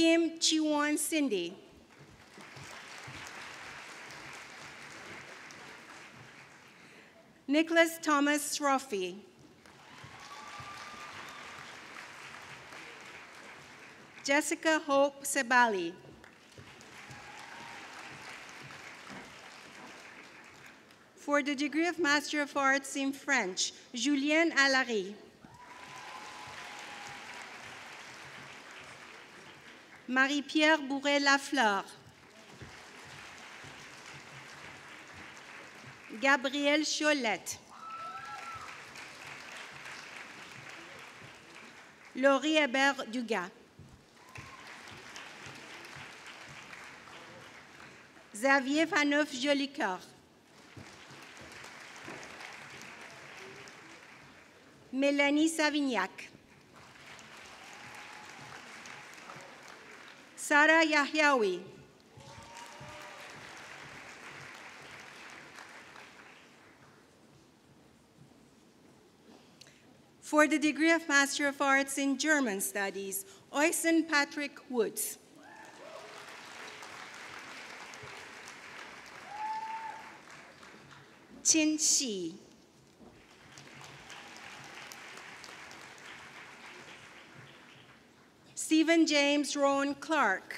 Kim Chiwon Cindy. Nicholas Thomas Srofi. Jessica Hope Sebali. For the degree of Master of Arts in French, Julien Allary. Marie-Pierre Bourret-Lafleur. Gabrielle Cholette. Laurie Hébert-Dugas. Xavier Faneuf-Jolicoeur. Mélanie Savignac. Sarah Yahyaoui. For the degree of Master of Arts in German Studies, Oysen Patrick Woods. Qin Shi. Stephen James Rowan Clark.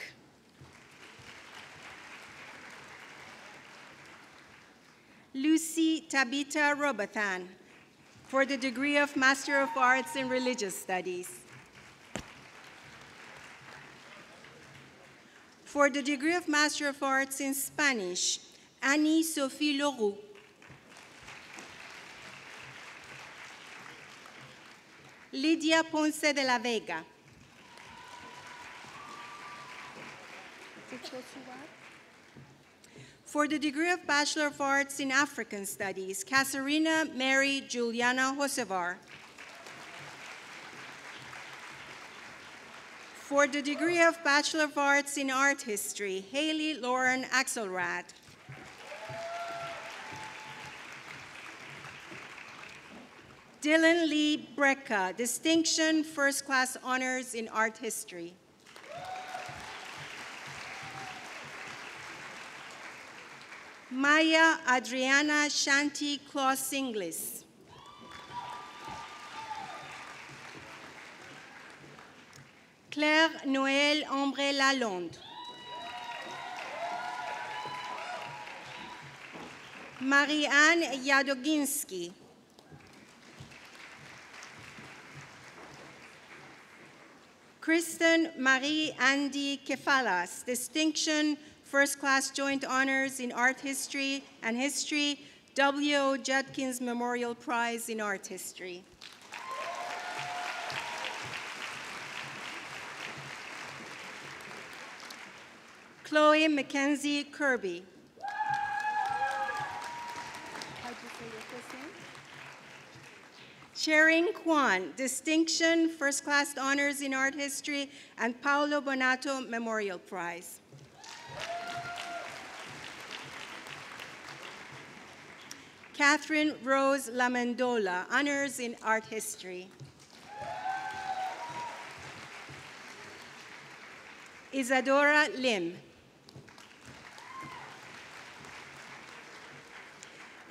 Lucy Tabitha Robathan, for the degree of Master of Arts in Religious Studies. For the degree of Master of Arts in Spanish, Annie Sophie Leroux. Lydia Ponce de la Vega. For the degree of Bachelor of Arts in African Studies, Kasarina Mary Juliana Hosevar. For the degree of Bachelor of Arts in Art History, Haley Lauren Axelrad. Dylan Lee Brecka, Distinction First Class Honors in Art History. Maya Adriana Shanti Claus Inglis. Claire Noël Ambré Lalonde. Marie-Anne Yadoginski. Kristen Marie Andy Kefalas, Distinction First Class Joint Honors in Art History and History, W.O. Judkins Memorial Prize in Art History. Chloe Mackenzie Kirby. Sharing Kwan, Distinction First Class Honors in Art History and Paolo Bonato Memorial Prize. Catherine Rose Lamendola, Honors in Art History. Isadora Lim.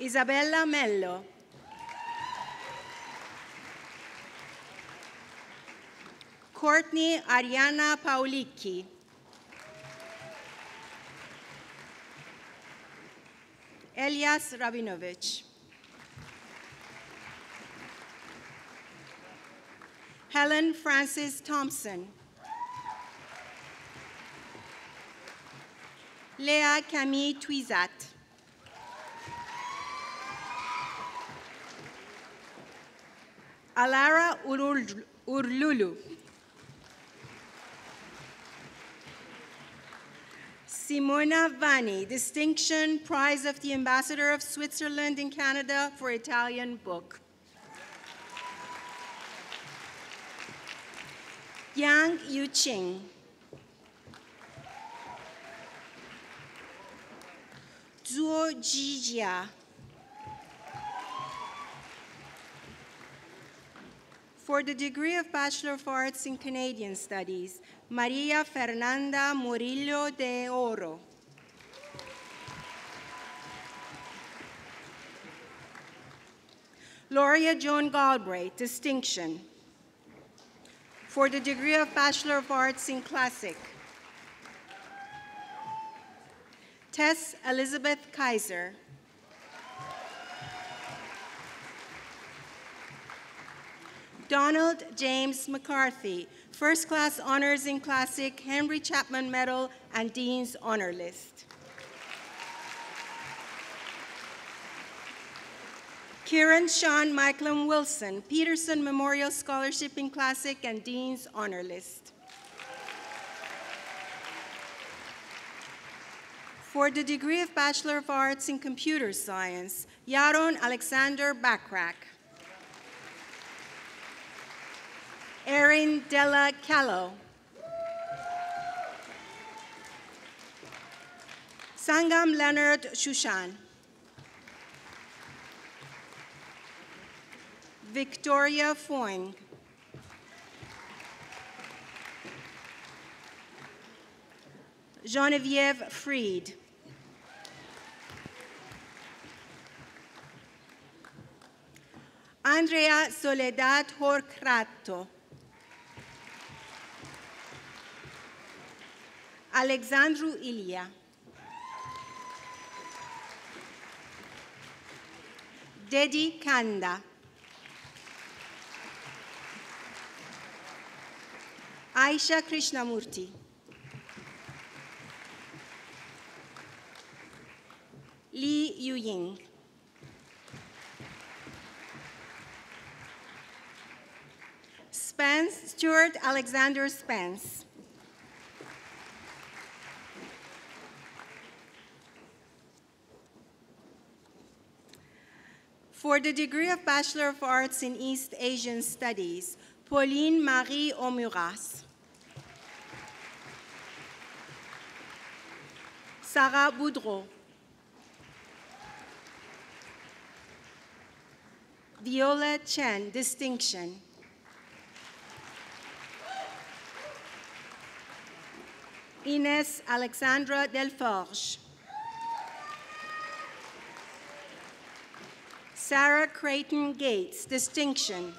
Isabella Mello. Courtney Ariana Paulicki. Elias Rabinovich. Helen Francis Thompson. Léa Camille Tuizat. Alara Urlulu. Simona Vanni, Distinction Prize of the Ambassador of Switzerland in Canada for Italian book. Yang Yuqing. Zhuo Jijia. For the degree of Bachelor of Arts in Canadian Studies, Maria Fernanda Murillo de Oro. Gloria Joan Galbraith, distinction. For the degree of Bachelor of Arts in Classic, Tess Elizabeth Kaiser. Donald James McCarthy, First Class Honors in Classic, Henry Chapman Medal, and Dean's Honor List. Kieran Sean Michael Wilson, Peterson Memorial Scholarship in Classic and Dean's Honor List. For the degree of Bachelor of Arts in Computer Science, Yaron Alexander Backrack. Erin Della Callo. Sangam Leonard Shushan. Victoria Foing. Genevieve Fried. Andrea Soledad Horcrato. Alexandru Ilia. Dedi Kanda. Aisha Krishnamurti. Li Yuying. Stuart Alexander Spence. For the degree of Bachelor of Arts in East Asian Studies, Pauline Marie Omuras. Sarah Boudreau. Viola Chen, distinction. Ines Alexandra Delforge. Sarah Creighton Gates, distinction.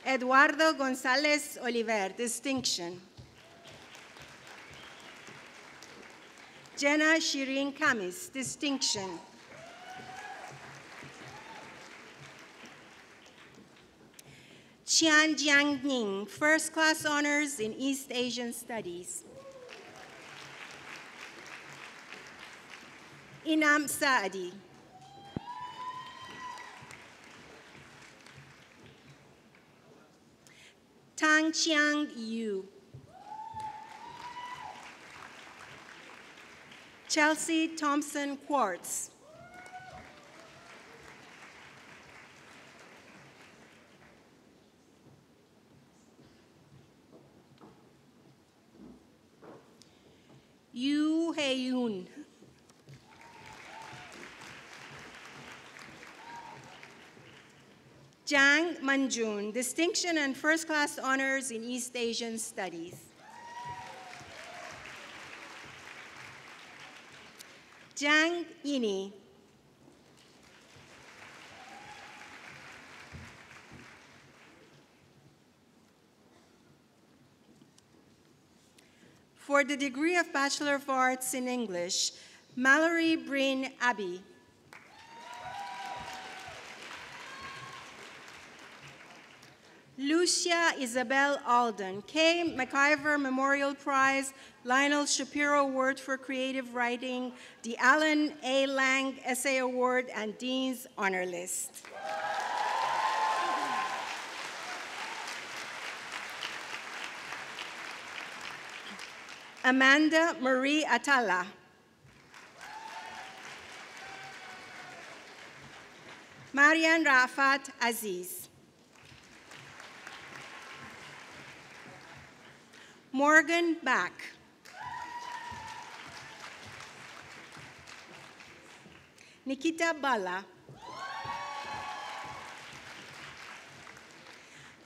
Eduardo Gonzalez Oliver, distinction. Jenna Shireen Kamis, distinction. Qian Jiangning, First Class Honors in East Asian Studies. Inam Saadi. Tang Chiang Yu. Chelsea Thompson Quartz. Yu Hei-yoon. Jang Manjun, distinction and first class honors in East Asian Studies. Jang Yini. For the degree of Bachelor of Arts in English, Mallory Bryn Abbey. Lucia Isabel Alden, Kay McIver Memorial Prize, Lionel Shapiro Award for Creative Writing, the Alan A. Lang Essay Award, and Dean's Honor List. Amanda Marie Atala. Marian Rafat Aziz. Morgan Back. Nikita Bala.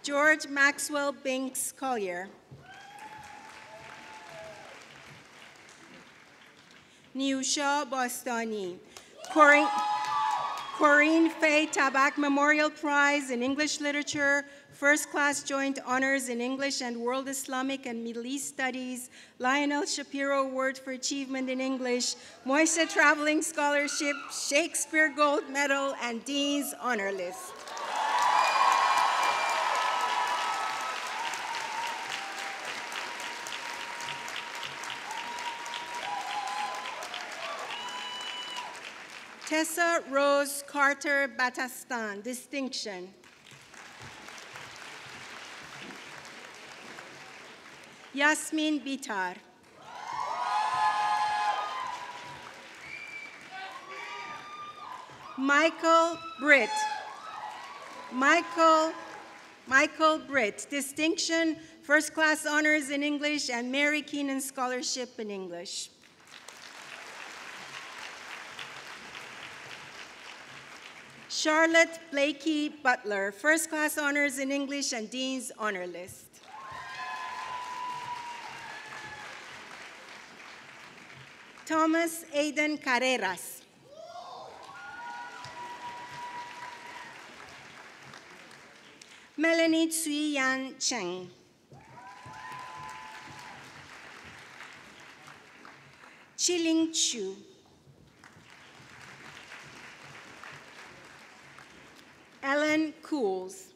George Maxwell Binks Collier. Niusha Bostani. Corinne Faye Tabak Memorial Prize in English Literature, First Class Joint Honors in English and World Islamic and Middle East Studies, Lionel Shapiro Award for Achievement in English, Moishe Traveling Scholarship, Shakespeare Gold Medal, and Dean's Honor List. Tessa Rose Carter Batastan, distinction. Yasmin Bitar. Michael Britt. Michael Britt, distinction, first class honors in English and Mary Keenan Scholarship in English. Charlotte Blakey Butler, first class honors in English and Dean's Honor List. Thomas Aiden Carreras. Melanie Tsui Yan Cheng. Chiling Chu. Ellen Cools.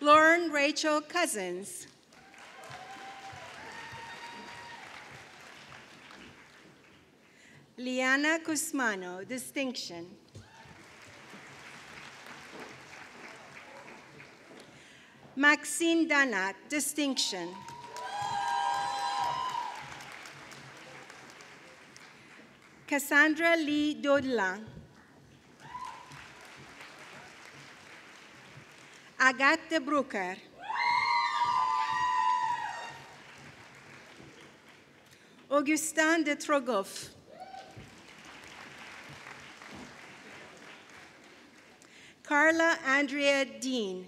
Lauren Rachel Cousins. Liana Cusmano, distinction. Maxine Danat, distinction. Cassandra Lee Dodlan. Agathe de Brucker. Augustin de Trogoff. Carla Andrea Dean.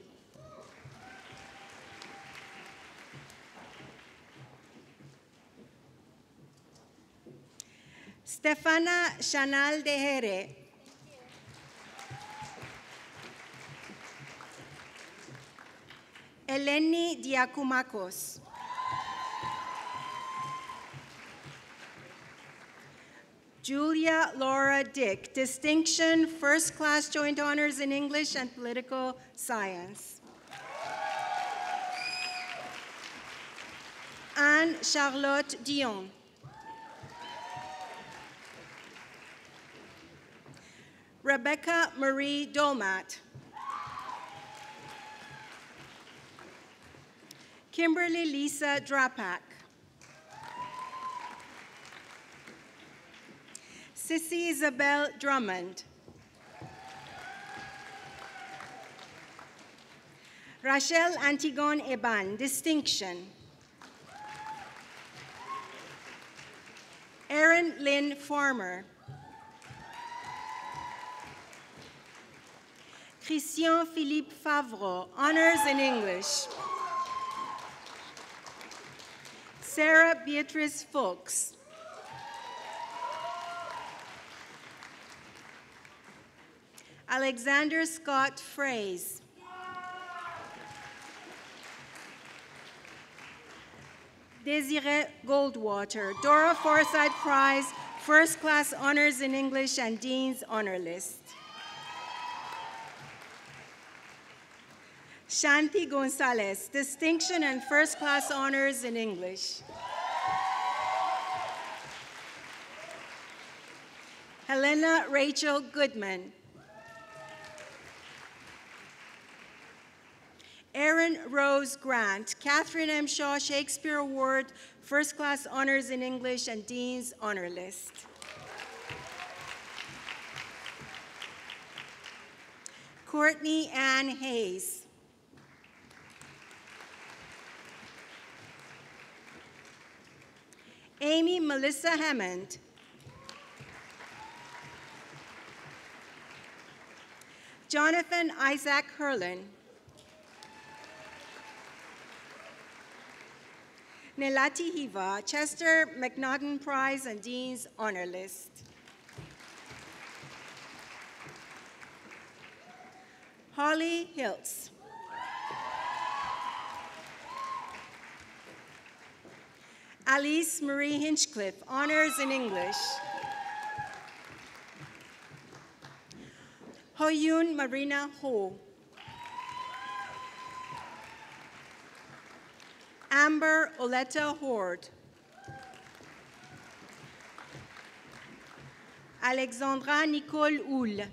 Stefana Chanal de Here. Eleni Diakoumacos. Julia Laura Dick, distinction, first class joint honors in English and political science. Anne Charlotte Dion. Rebecca Marie Dolmat. Kimberly Lisa Drapak. Sissy Isabel Drummond. Rachel Antigone Eban, distinction. Erin Lynn Farmer. Christian Philippe Favreau, honors in English. Sarah Beatrice Fuchs. Alexander Scott Fraze. Desiree Goldwater, Dora Forsyth Prize, first class honors in English and Dean's Honor List. Shanti Gonzalez, distinction and first class honors in English. Helena Rachel Goodman. Erin Rose Grant, Catherine M. Shaw Shakespeare Award, first class honors in English and Dean's Honor List. Courtney Ann Hayes. Amy Melissa Hammond. Jonathan Isaac Herlin. Nelati Hiva, Chester McNaughton Prize and Dean's Honor List. Holly Hiltz. Alice Marie Hinchcliffe, Honors in English. Hoyun Marina Ho. Amber Oleta Horde. Alexandra Nicole Houle.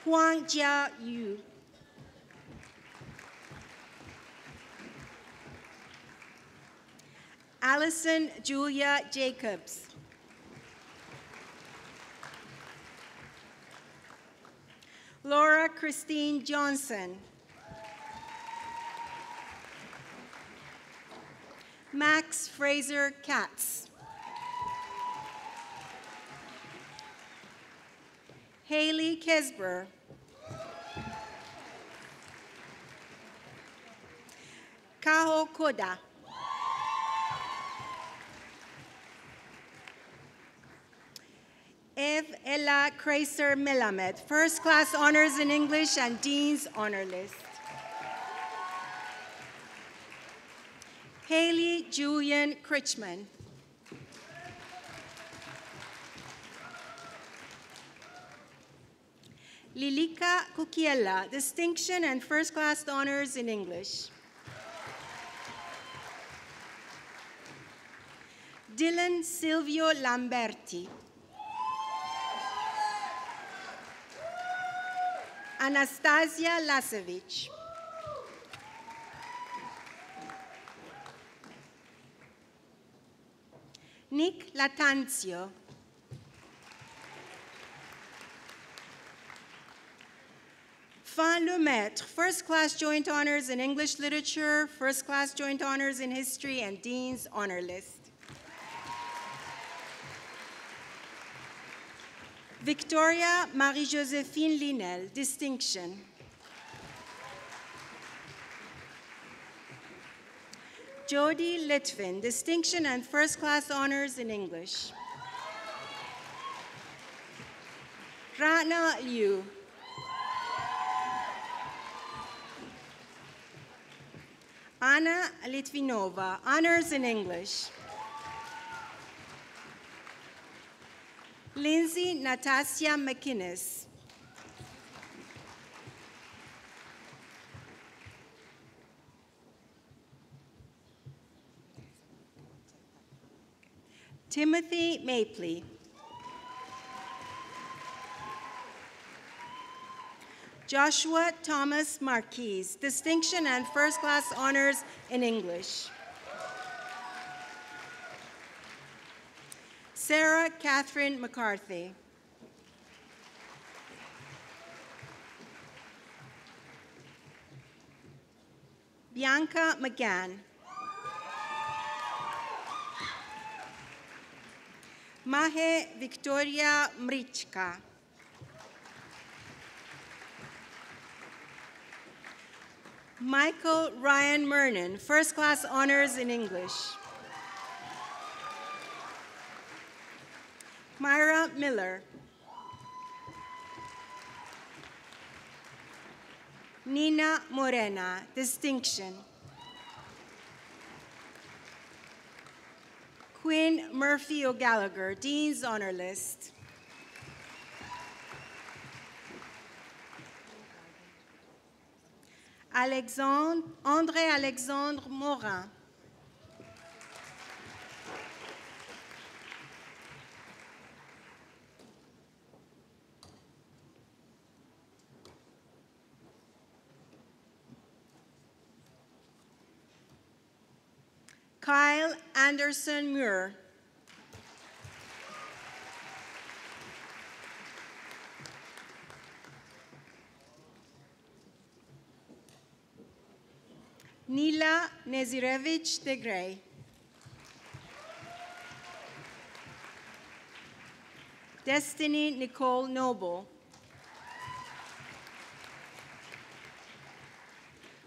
Huang Jia Yu. Allison Julia Jacobs. Laura Christine Johnson. Max Fraser Katz. Haley Kesber. Kaho Koda. Ev Ella Kraser Melamed, First Class Honors in English and Dean's Honor List. Haley Julian Critchman. Lilika Kukiela, Distinction and First Class Honors in English. Dylan Silvio Lamberti. Anastasia Lasevich. Nick Latanzio. Fan Lemaitre, First Class Joint Honors in English Literature, First Class Joint Honors in History, and Dean's Honor List. Victoria Marie-Joséphine Linel, Distinction. Jody Litvin, Distinction and First Class Honors in English. Rana Liu. Anna Litvinova, Honors in English. Lindsay Natasha McInnes. Timothy Mapley. Joshua Thomas Marquise, Distinction and First Class Honors in English. Sarah Catherine McCarthy. Bianca McGann. Mahe Victoria Mrichka. Michael Ryan Mernon, First Class Honors in English. Myra Miller. Nina Morena, Distinction. Quinn Murphy O'Gallagher, Dean's Honor List. André Alexandre Morin. Kyle Anderson Muir. Nila Nezirevich de Grey. Destiny Nicole Noble,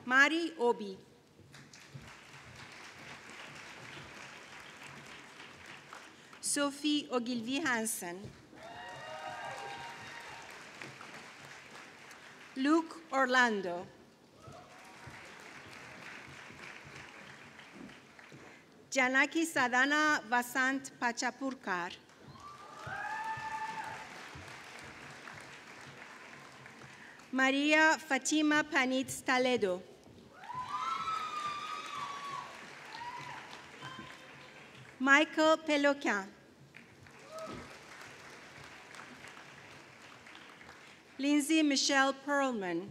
Mari Obi, Sophie Ogilvie Hansen, Luke Orlando, Janaki Sadhana Vasant Pachapurkar, Maria Fatima Panit Staledo, Michael Peloquin, Lindsay Michelle Perlman,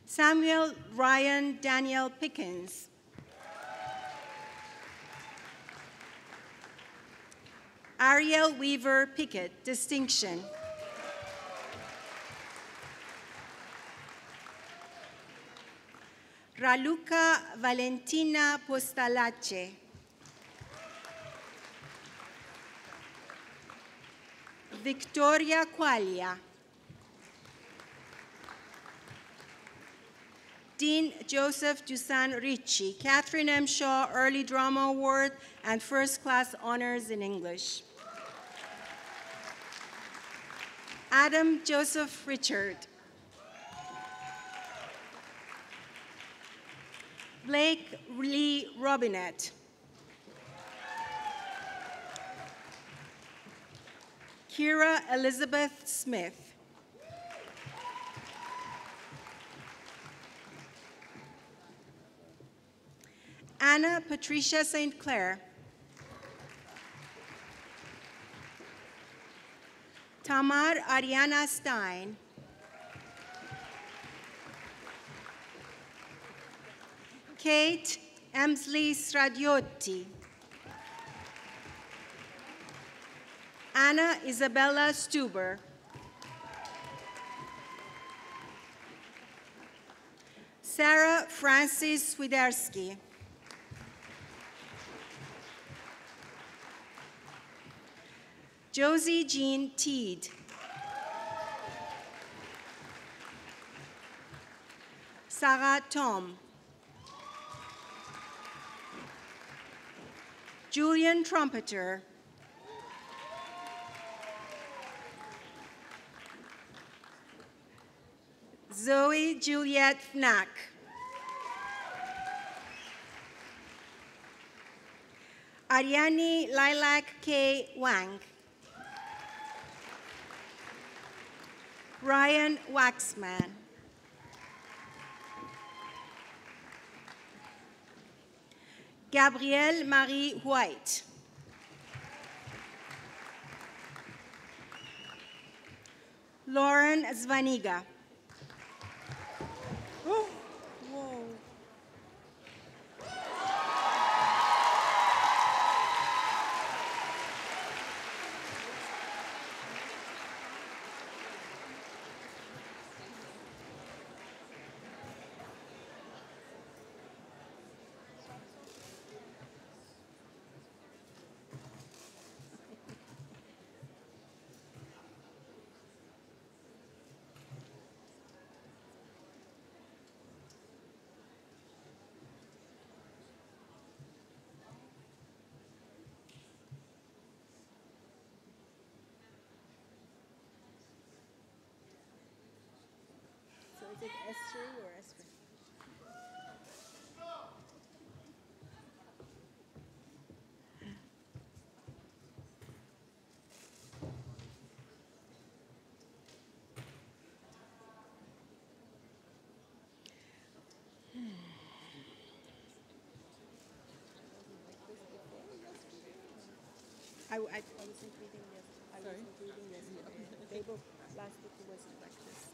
Samuel Ryan Daniel Pickens, Ariel Weaver Pickett, distinction. Raluca Valentina Postalace, Victoria Quaglia, Dean Joseph Dusan Ricci, Catherine M. Shaw Early Drama Award and First Class Honors in English. Adam Joseph Richard, Blake Lee Robinette, Kira Elizabeth Smith, Anna Patricia St. Clair, Tamar Ariana Stein, Kate Emsley Stradiotti, Anna Isabella Stuber, Sarah Francis Swiderski, Josie Jean Teed, Sarah Tom, Julian Trumpeter, Zoe Juliet Fnack, Ariane Lilac K. Wang, Ryan Waxman, Gabrielle Marie White, Lauren Zvaniga, oh, whoa. Is it S3 or S3? I wasn't reading this. I wasn't reading this. They both last week was like this.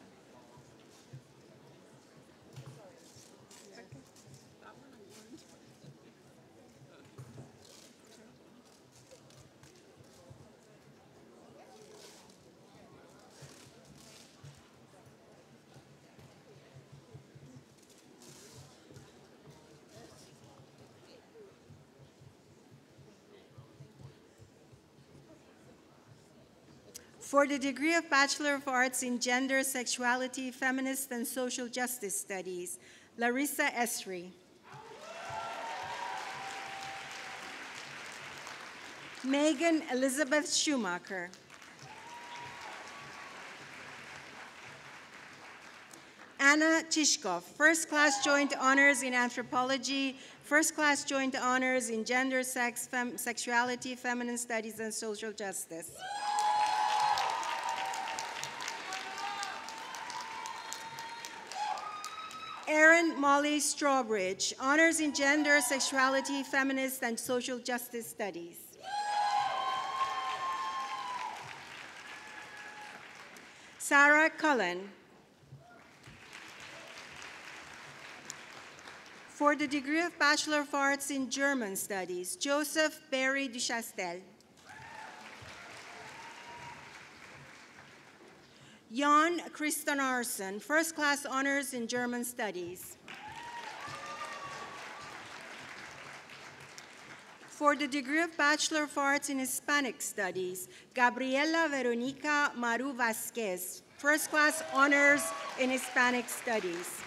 For the degree of Bachelor of Arts in Gender, Sexuality, Feminist, and Social Justice Studies, Larissa Esri. Megan Elizabeth Schumacher. Anna Tishkov, First Class Joint Honors in Anthropology, First Class Joint Honors in Gender, Sexuality, Feminine Studies, and Social Justice. Erin Molly Strawbridge, Honors in Gender, Sexuality, Feminist, and Social Justice Studies. Sarah Cullen. For the degree of Bachelor of Arts in German Studies, Joseph Barry Duchastel. Jan Christonarsson, First Class Honors in German Studies. For the degree of Bachelor of Arts in Hispanic Studies, Gabriela Veronica Maru Vasquez, First Class Honors in Hispanic Studies.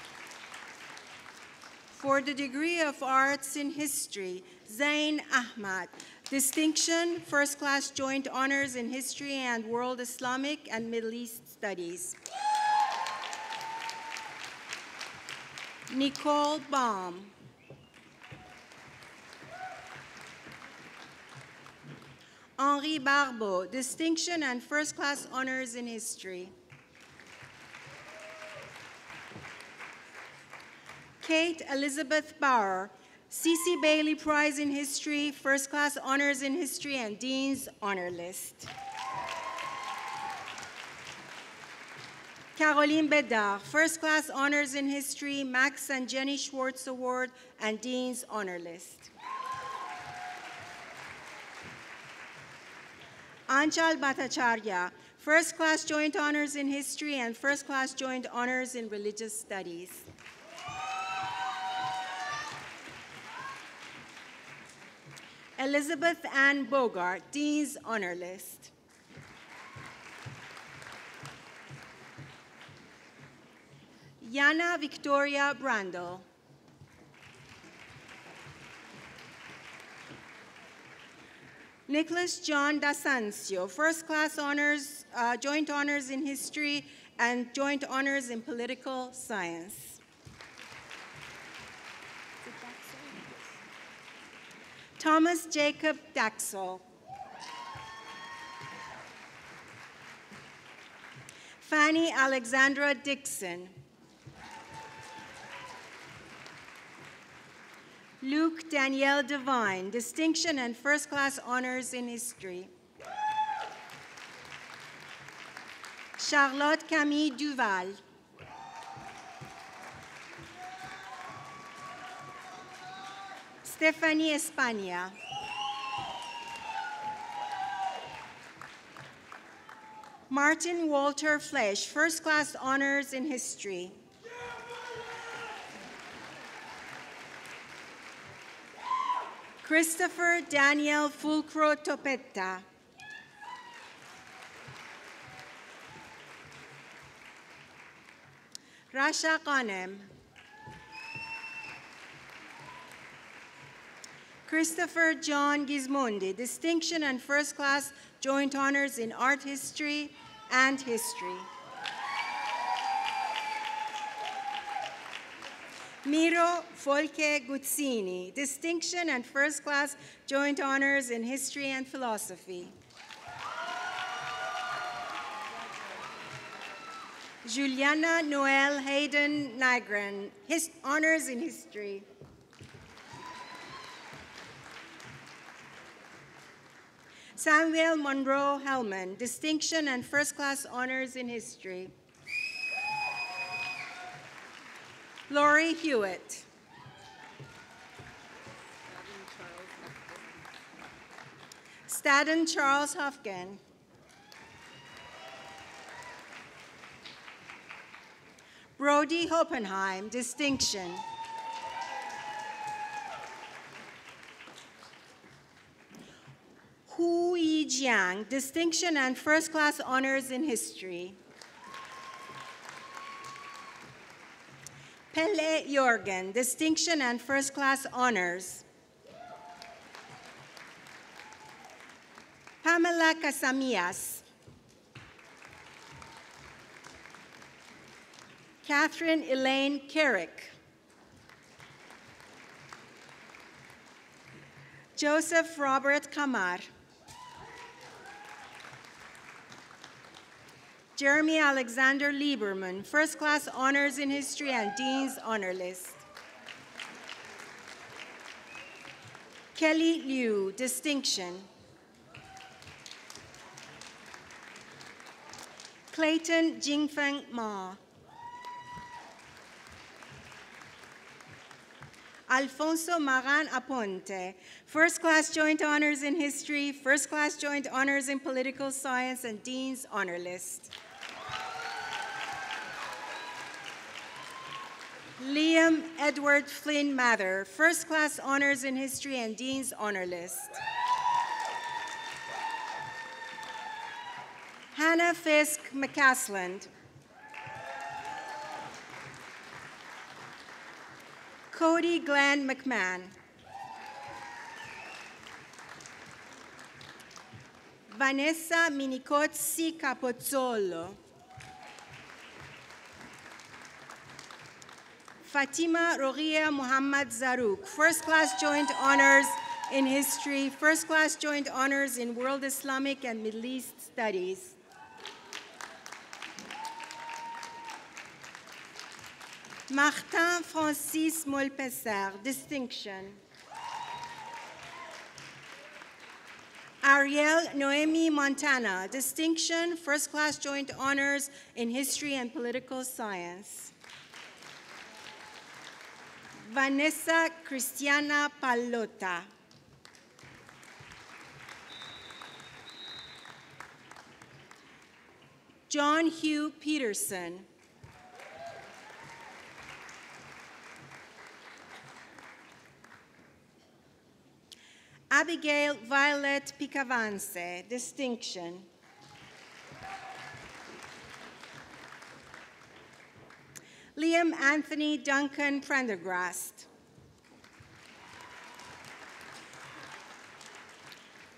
For the degree of Arts in History, Zain Ahmad, Distinction, First Class Joint Honors in History and World Islamic and Middle East Studies. Nicole Baum. Henri Barbeau, Distinction and First Class Honors in History. Kate Elizabeth Bauer, C.C. Bailey Prize in History, First Class Honors in History, and Dean's Honor List. Caroline Bedard, First Class Honors in History, Max and Jenny Schwartz Award, and Dean's Honor List. Anchal Bhattacharya, First Class Joint Honors in History and First Class Joint Honors in Religious Studies. Elizabeth Ann Bogart, Dean's Honor List. Yana Victoria Brandel. Nicholas John D'Asancio, First Class Honors, Joint Honors in History and Joint Honors in Political Science. Thomas Jacob Daxel. Fanny Alexandra Dixon. Luke Danielle Devine, Distinction and First Class Honors in History. Charlotte Camille Duval. Stephanie España. Martin Walter Flesch, First Class Honors in History. Christopher Daniel Fulcro Topetta. Rasha Ghanem. Christopher John Gismondi, Distinction and First Class Joint Honors in Art History and History. Miro Folke Guzzini, Distinction and First Class Joint Honors in History and Philosophy. Juliana Noel Hayden Nygren, Honors in History. Samuel Monroe Hellman, Distinction and First Class Honors in History. Laurie Hewitt. Staden Charles Hofgen. Brody Hoppenheim, Distinction. Hu Yijiang, Distinction and First Class Honors in History. Pele Jorgen, Distinction and First Class Honors. Pamela Casamillas. Catherine Elaine Carrick. Joseph Robert Kamar. Jeremy Alexander Lieberman, First Class Honors in History and Dean's Honor List. Kelly Liu, Distinction. Clayton Jingfeng Ma. Alfonso Maran Aponte, First Class Joint Honors in History, First Class Joint Honors in Political Science, and Dean's Honor List. Liam Edward Flynn Mather, First Class Honors in History and Dean's Honor List. Hannah Fisk McCasland. Cody Glenn McMahon. Vanessa Minicozzi Capozzolo. Fatima Roria Muhammad Zarouk, First Class Joint Honors in History, First Class Joint Honors in World Islamic and Middle East Studies. Martin Francis Molpesser, Distinction. Ariel Noemi Montana, Distinction, First Class Joint Honors in History and Political Science. Vanessa Cristiana Pallotta. John Hugh Peterson. Abigail Violet Picavance, Distinction. Liam Anthony Duncan Prendergrast.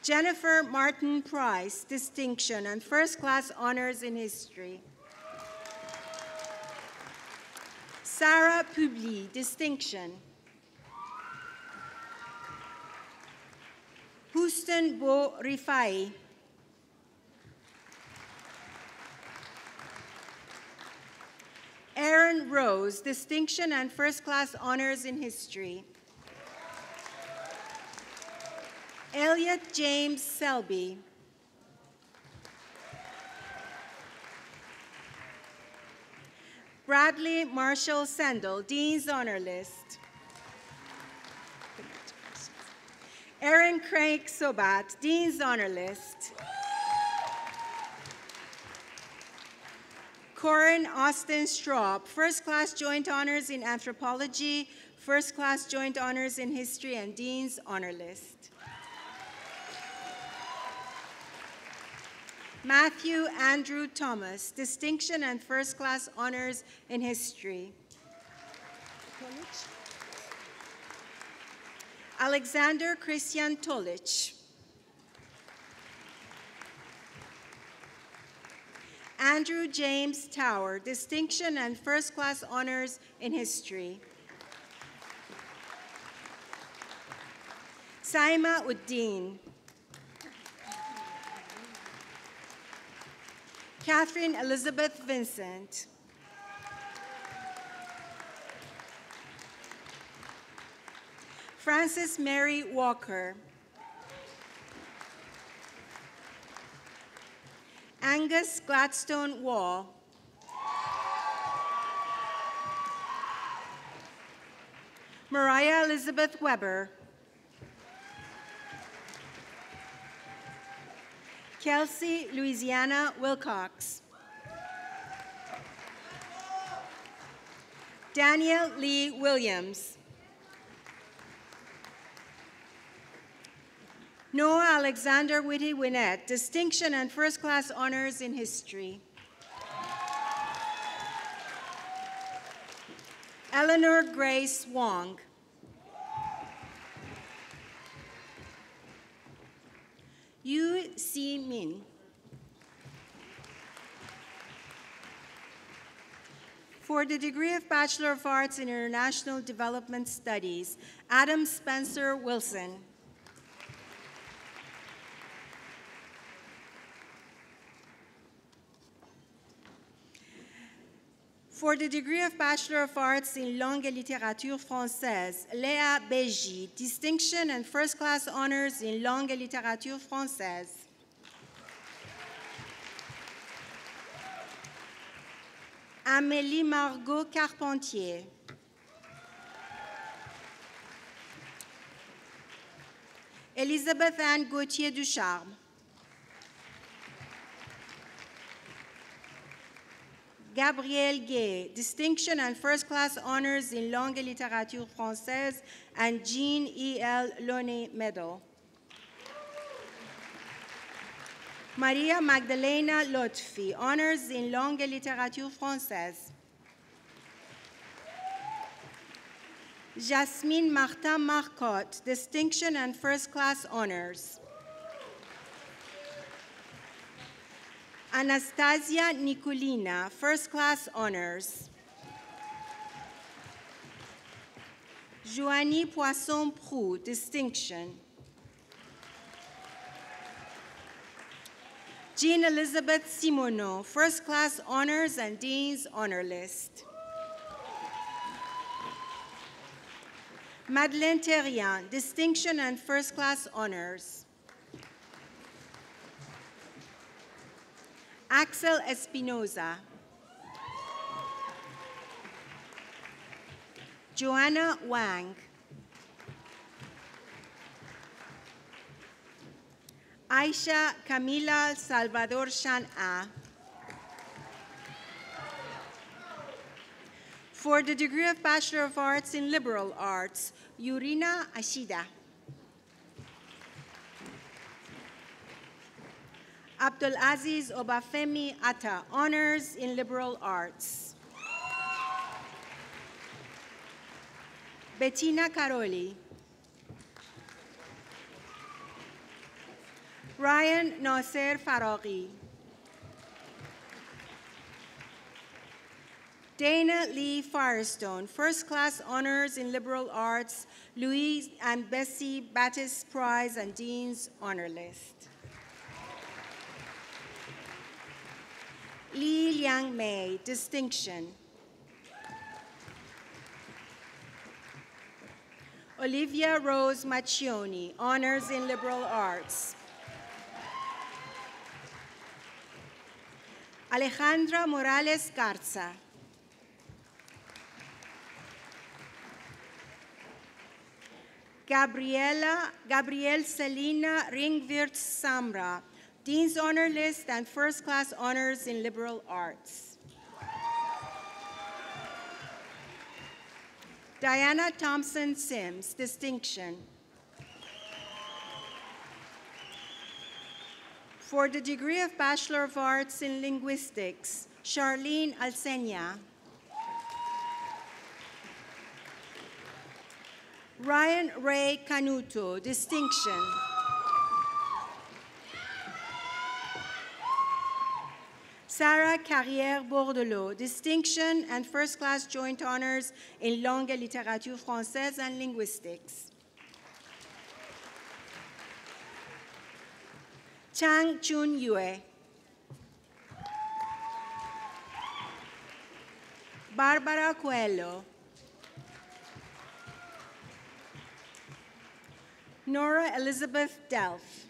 Jennifer Martin Price, Distinction and First Class Honors in History. Sarah Publi, Distinction. Houston Bo Rifai. Aaron Rose, Distinction and First Class Honors in History. Elliot James Selby. Bradley Marshall Sendell, Dean's Honor List. Aaron Craig Sobat, Dean's Honor List. Corin Austin Straub, First Class Joint Honors in Anthropology, First Class Joint Honors in History, and Dean's Honor List. Matthew Andrew Thomas, Distinction and First Class Honors in History. Alexander Christian Tolich. Andrew James Tower, Distinction and First Class Honors in History. Saima Uddin. Catherine Elizabeth Vincent. Frances Mary Walker. Angus Gladstone Wall. Mariah Elizabeth Weber. Kelsey Louisiana Wilcox. Daniel Lee Noah Alexander Whitty Winnett, distinction and first-class honors in history. Eleanor Grace Wong. Yu Si Min. For the degree of Bachelor of Arts in International Development Studies, Adam Spencer Wilson. For the degree of Bachelor of Arts in Langue et Littérature Française, Léa Béji, distinction and first-class honors in Langue et Littérature Française. Amélie Margot Carpentier. Elisabeth Anne Gauthier Ducharme. Gabrielle Gay, distinction and first-class honors in Langue et Littérature Française and Jean E.L. Loney Medal. Maria Magdalena Lotfi, honors in Langue et Littérature Française. Jasmine Martin Marcotte, distinction and first-class honors. Anastasia Nicolina, first-class honors. Joanie Poisson-Prou, distinction. Jean Elizabeth Simoneau, first-class honors and Dean's honor list. Madeleine Therian, distinction and first-class honors. Axel Espinoza. Joanna Wang. Aisha Camila Salvador Shan-A. For the degree of Bachelor of Arts in Liberal Arts, Yurina Ashida. Abdulaziz Obafemi Atta, honors in Liberal Arts. Bettina Caroli. Ryan Nasser Faraghi. Dana Lee Firestone, first-class honors in Liberal Arts, Louise and Bessie Battis Prize and Dean's honor list. Li Liang Mei, distinction. Olivia Rose Macchioni, honors in Liberal Arts. Alejandra Morales Garza. Gabrielle Selina Ringwirth Samra, Dean's honor list and first-class honors in Liberal Arts. Diana Thompson Sims, distinction. For the degree of Bachelor of Arts in Linguistics, Charlene Alsenia. Ryan Ray Canuto, distinction. Sarah Carrière Bordelot, distinction and first-class joint honors in Langue et Littérature Française and Linguistics. Chang Chun Yue. Barbara Coelho. Nora Elizabeth Delph.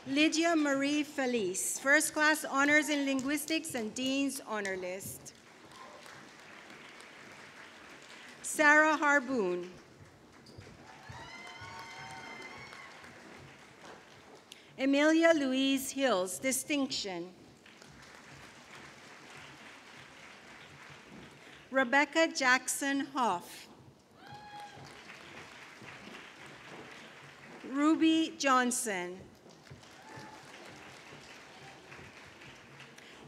Lydia Marie Felice, first-class honors in linguistics and Dean's honor list. Sarah Harboon. Emilia Louise Hills, distinction. Rebecca Jackson Hoff. Ruby Johnson.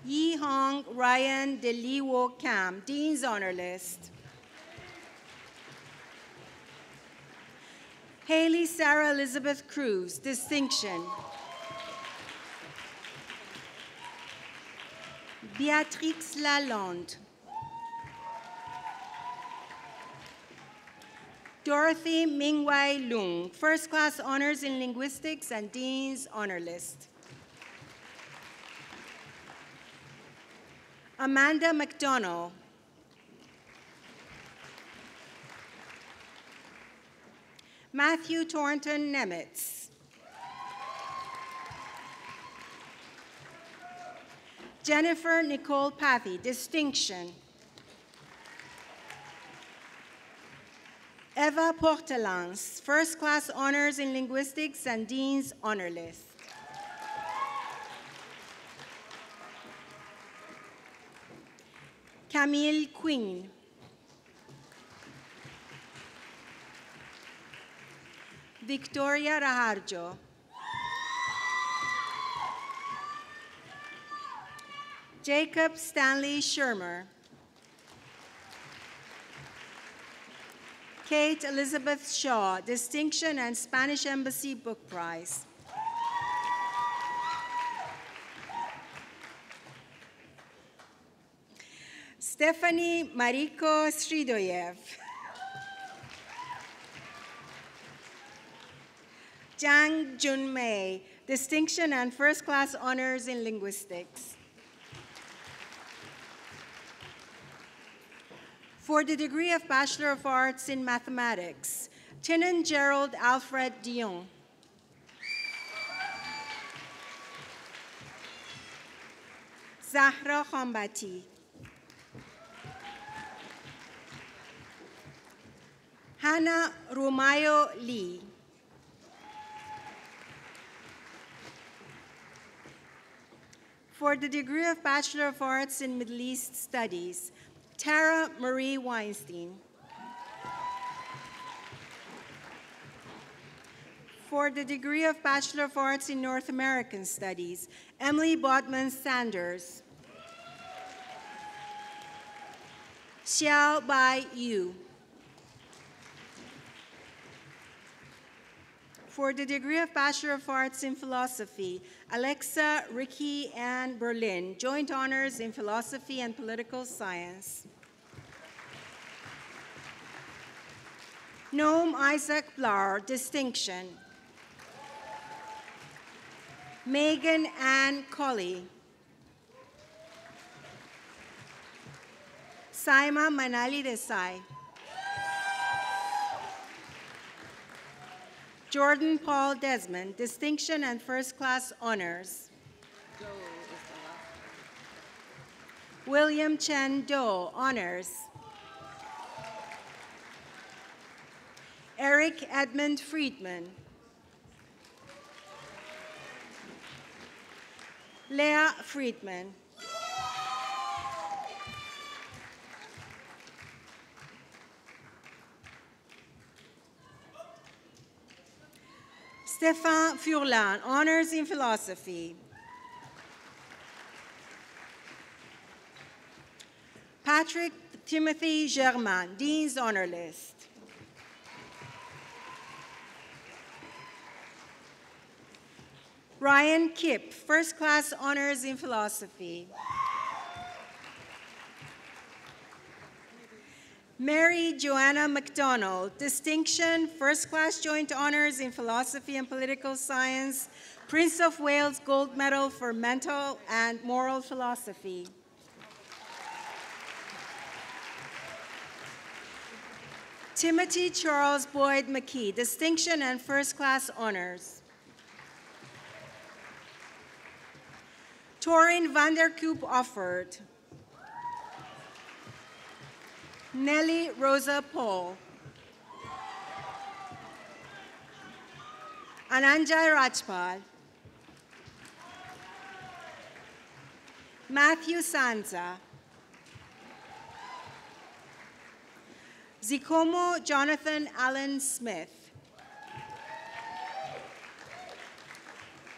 Yi Hong Ryan Deliwo Kam, Dean's Honor List. Haley Sarah Elizabeth Cruz, Distinction. Beatrix Lalonde. Dorothy Mingwei Lung, First Class Honors in Linguistics and Dean's Honor List. Amanda McDonough. Matthew Thornton Nemitz. Jennifer Nicole Pathy, Distinction. Eva Portelans, First Class Honors in Linguistics and Dean's Honor List. Camille Quinn. Victoria Raharjo. Jacob Stanley Shermer. Kate Elizabeth Shaw, Distinction and Spanish Embassy Book Prize. Stephanie Mariko Sridoyev. Jang Junmei, Distinction and First Class Honors in Linguistics. For the degree of Bachelor of Arts in Mathematics, Tinnen Gerald Alfred Dion. Zahra Khambati. Hannah Rumayo Lee. For the degree of Bachelor of Arts in Middle East Studies, Tara Marie Weinstein. For the degree of Bachelor of Arts in North American Studies, Emily Bodman Sanders. Xiao Bai Yu. For the degree of Bachelor of Arts in Philosophy, Alexa Ricky Ann Berlin, Joint Honors in Philosophy and Political Science. Noam Isaac Blar, Distinction. Megan Ann Colley. Saima Manali Desai. Jordan Paul Desmond, Distinction and First Class Honors. William Chen Do, Honors. Eric Edmund Friedman. Leah Friedman. Stéphane Furlan, Honors in Philosophy. Patrick Timothy Germain, Dean's Honor List. Ryan Kipp, First Class Honors in Philosophy. Mary Joanna McDonald, Distinction, First Class Joint Honors in Philosophy and Political Science, Prince of Wales Gold Medal for Mental and Moral Philosophy. Timothy Charles Boyd McKee, Distinction and First Class Honors. Torin Vanderkoop Offord. Nellie Rosa Paul. Ananjay Rajpal. Matthew Sanza. Zikomo Jonathan Allen Smith.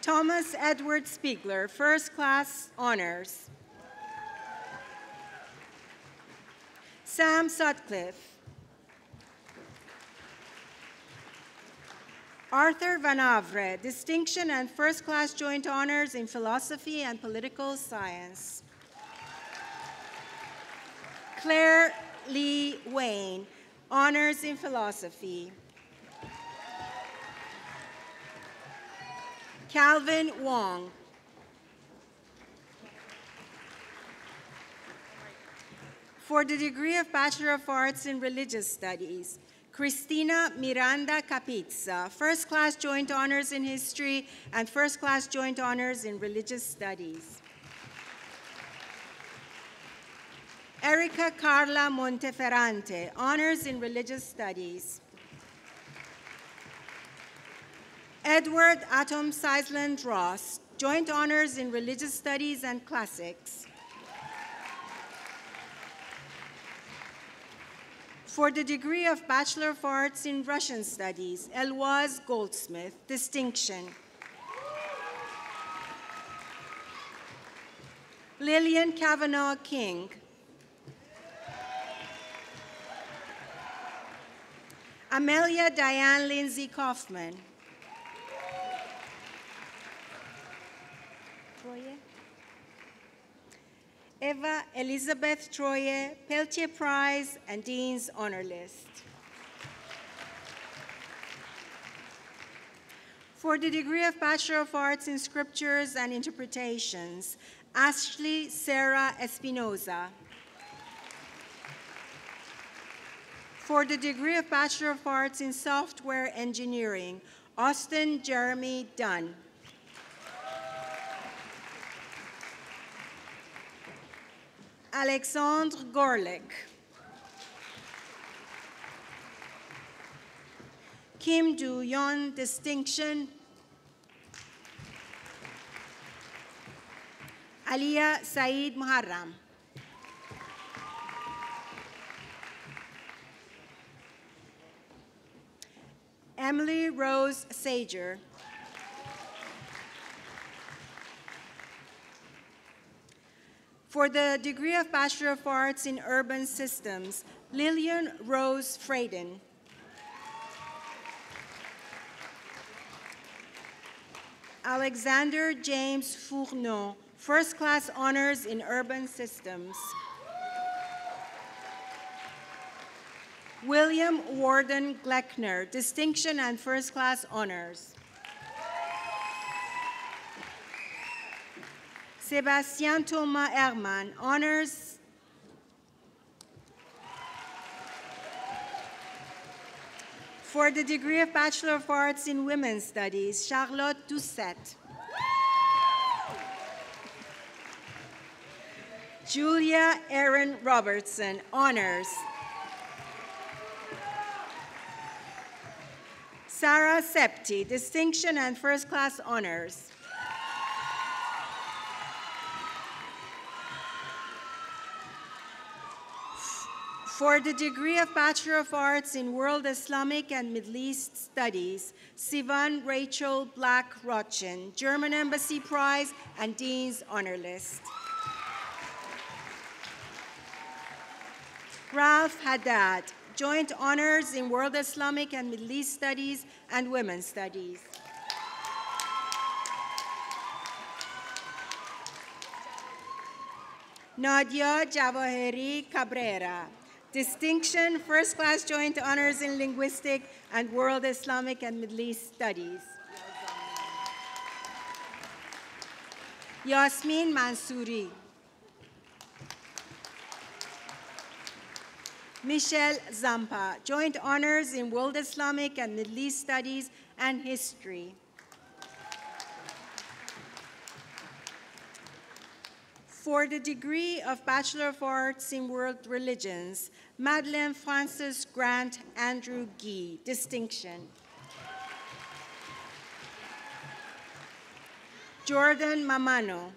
Thomas Edward Spiegler, first class honors. Sam Sutcliffe. Arthur Van Avre, distinction and first class joint honors in philosophy and political science. Claire Lee Wayne, honors in philosophy. Calvin Wong. For the degree of Bachelor of Arts in Religious Studies, Cristina Miranda Capizza, first class joint honors in history and first class joint honors in religious studies. Erica Carla Monteferrante, honors in religious studies. Edward Atom Seisland Ross, joint honors in religious studies and classics. For the degree of Bachelor of Arts in Russian Studies, Eloise Goldsmith, distinction. Lillian Kavanaugh King. Amelia Diane Lindsay Kaufman. Eva Elizabeth Troye, Peltier Prize and Dean's Honor List. For the degree of Bachelor of Arts in Scriptures and Interpretations, Ashley Sarah Espinoza. For the degree of Bachelor of Arts in Software Engineering, Austin Jeremy Dunn. Alexandre Gorlick. Kim Do-yeon, distinction. Aliyah Saeed Muharram. Emily Rose Sager. For the degree of Bachelor of Arts in Urban Systems, Lillian Rose Frayden. Alexander James Fourneau, first class honors in Urban Systems. William Warden Gleckner, distinction and first class honors. Sébastien Thomas Herman, honors. For the degree of Bachelor of Arts in Women's Studies, Charlotte Doucette. Julia Erin Robertson, honors. Sarah Septi, distinction and first class honors. For the degree of Bachelor of Arts in World Islamic and Middle East Studies, Sivan Rachel Black-Rotchen, German Embassy Prize and Dean's Honor List. Ralph Haddad, joint honors in World Islamic and Middle East Studies and Women's Studies. Nadia Jawahiri Cabrera, distinction, first class joint honors in linguistic and World Islamic and Middle East Studies. Yasmin Mansouri. Michelle Zampa, joint honors in World Islamic and Middle East Studies and History. For the degree of Bachelor of Arts in World Religions, Madeleine Frances Grant Andrew Gee, distinction. Jordan Mamano.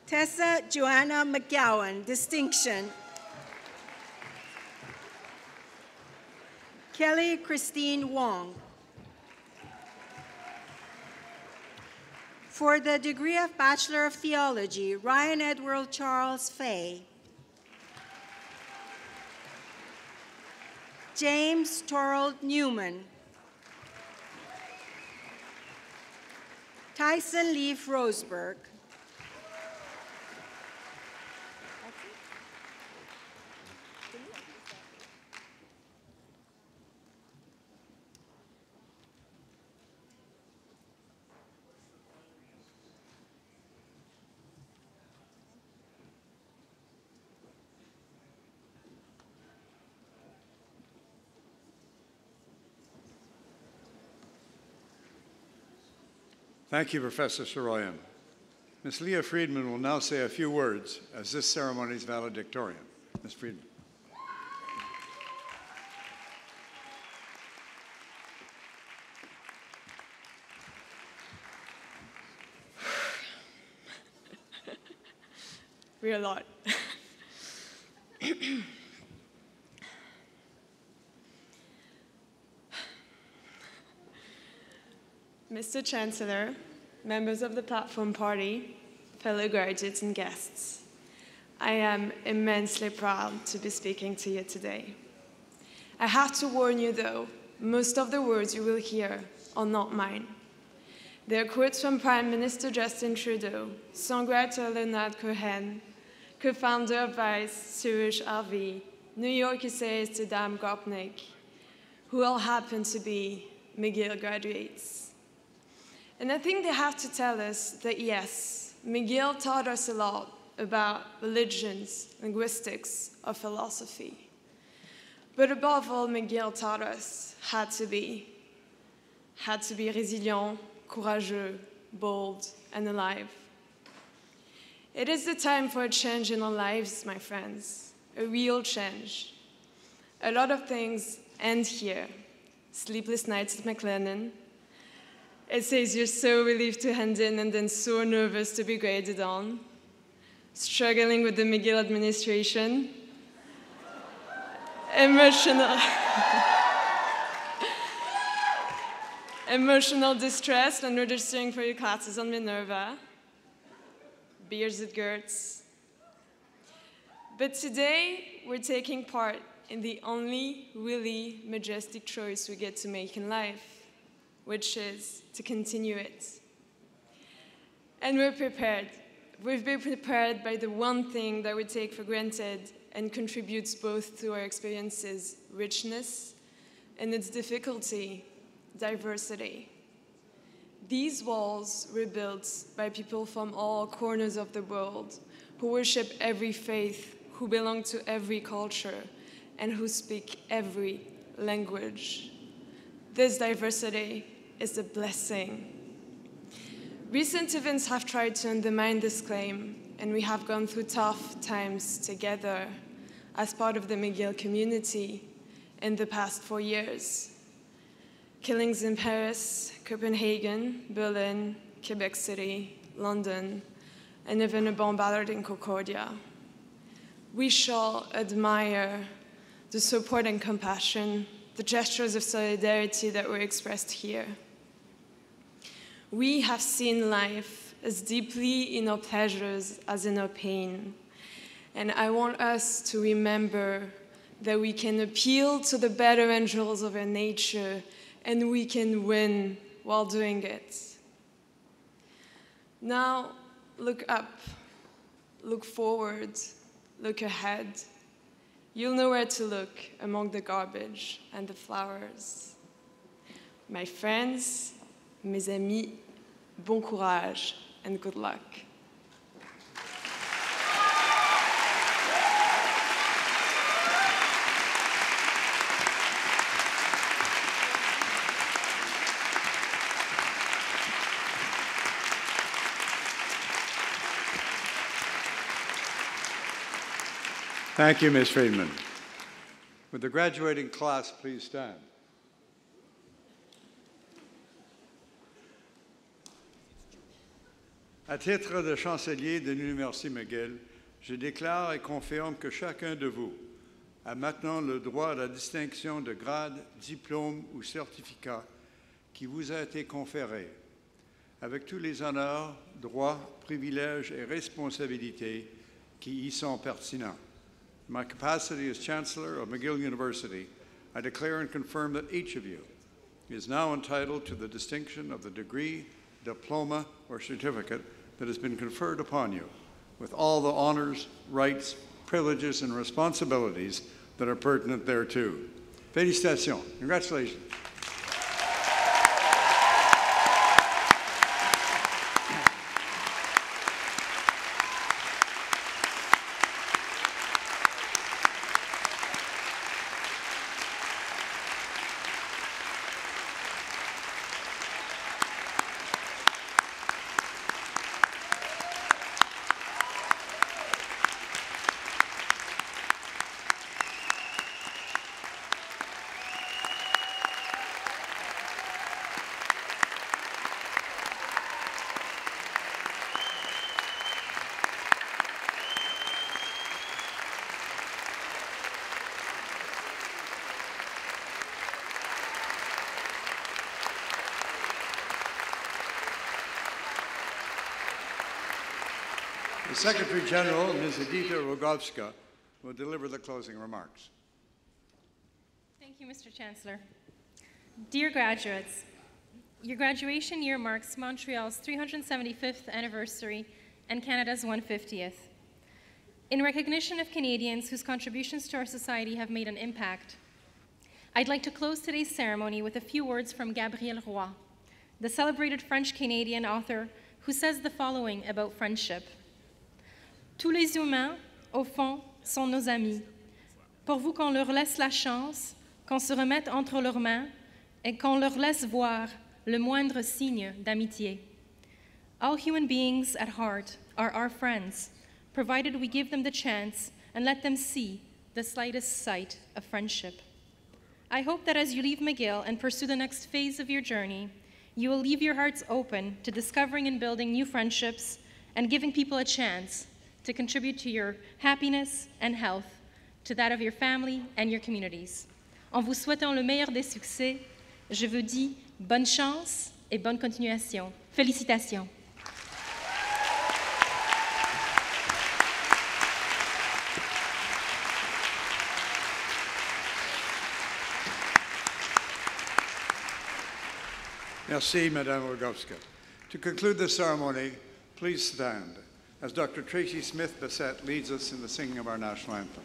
Tessa Joanna McGowan, distinction. Kelly Christine Wong. For the degree of Bachelor of Theology, Ryan Edward Charles Fay. James Torald Newman. Tyson Leaf Roseberg. Thank you, Professor Saroyan. Ms. Leah Friedman will now say a few words as this ceremony's valedictorian. Ms. Friedman. We're a lot. Mr. Chancellor, members of the Platform Party, fellow graduates and guests, I am immensely proud to be speaking to you today. I have to warn you though, most of the words you will hear are not mine. They are quotes from Prime Minister Justin Trudeau, songwriter Leonard Cohen, co-founder of Vice, Suresh Harvey, New York essayist Adam Gopnik, who all happen to be McGill graduates. And I think they have to tell us that yes, McGill taught us a lot about religions, linguistics, or philosophy. But above all, McGill taught us how to be resilient, courageux, bold, and alive. It is the time for a change in our lives, my friends, a real change. A lot of things end here. Sleepless nights at McLennan. Essays you're so relieved to hand in and then so nervous to be graded on. Struggling with the McGill administration. Emotional distress when registering for your classes on Minerva. Beers at Gertz. But today, we're taking part in the only really majestic choice we get to make in life, which is to continue it. And we're prepared. We've been prepared by the one thing that we take for granted and contributes both to our experiences' richness and its difficulty, diversity. These walls were built by people from all corners of the world who worship every faith, who belong to every culture, and who speak every language. This diversity is a blessing. Recent events have tried to undermine this claim, and we have gone through tough times together as part of the McGill community in the past 4 years. Killings in Paris, Copenhagen, Berlin, Quebec City, London, and even a bomb battered in Concordia. We shall admire the support and compassion, the gestures of solidarity that were expressed here. We have seen life as deeply in our pleasures as in our pain. And I want us to remember that we can appeal to the better angels of our nature and we can win while doing it. Now, look up, look forward, look ahead. You'll know where to look among the garbage and the flowers. My friends, mes amis, bon courage and good luck. Thank you, Ms. Friedman. Would the graduating class please stand? À titre de chancelier de l'Université McGill, je déclare et confirme que chacun de vous a maintenant le droit à la distinction de grade, diplôme ou certificat qui vous a été conféré, avec tous les honneurs, droits, privilèges et responsabilités qui y sont pertinents. In my capacity as Chancellor of McGill University, I declare and confirm that each of you is now entitled to the distinction of the degree, diploma, or certificate that has been conferred upon you, with all the honors, rights, privileges, and responsibilities that are pertinent thereto. Félicitations. Congratulations. The Secretary General, Ms. Edita Rogalska, will deliver the closing remarks. Thank you, Mr. Chancellor. Dear graduates, your graduation year marks Montreal's 375th anniversary and Canada's 150th. In recognition of Canadians whose contributions to our society have made an impact, I'd like to close today's ceremony with a few words from Gabriel Roy, the celebrated French-Canadian author who says the following about friendship. Tous les humains, au fond, sont nos amis, pourvu qu'on leur laisse la chance, qu'on se remette entre leurs mains et qu'on leur laisse voir le moindre signe d'amitié. All human beings at heart are our friends, provided we give them the chance and let them see the slightest sight of friendship. I hope that as you leave McGill and pursue the next phase of your journey, you will leave your hearts open to discovering and building new friendships and giving people a chance to contribute to your happiness and health, to that of your family and your communities. En vous souhaitant le meilleur des succès, je vous dis bonne chance et bonne continuation. Félicitations. Merci, Madame Rogalska. To conclude the ceremony, please stand as Dr. Tracy Smith Bessette leads us in the singing of our national anthem.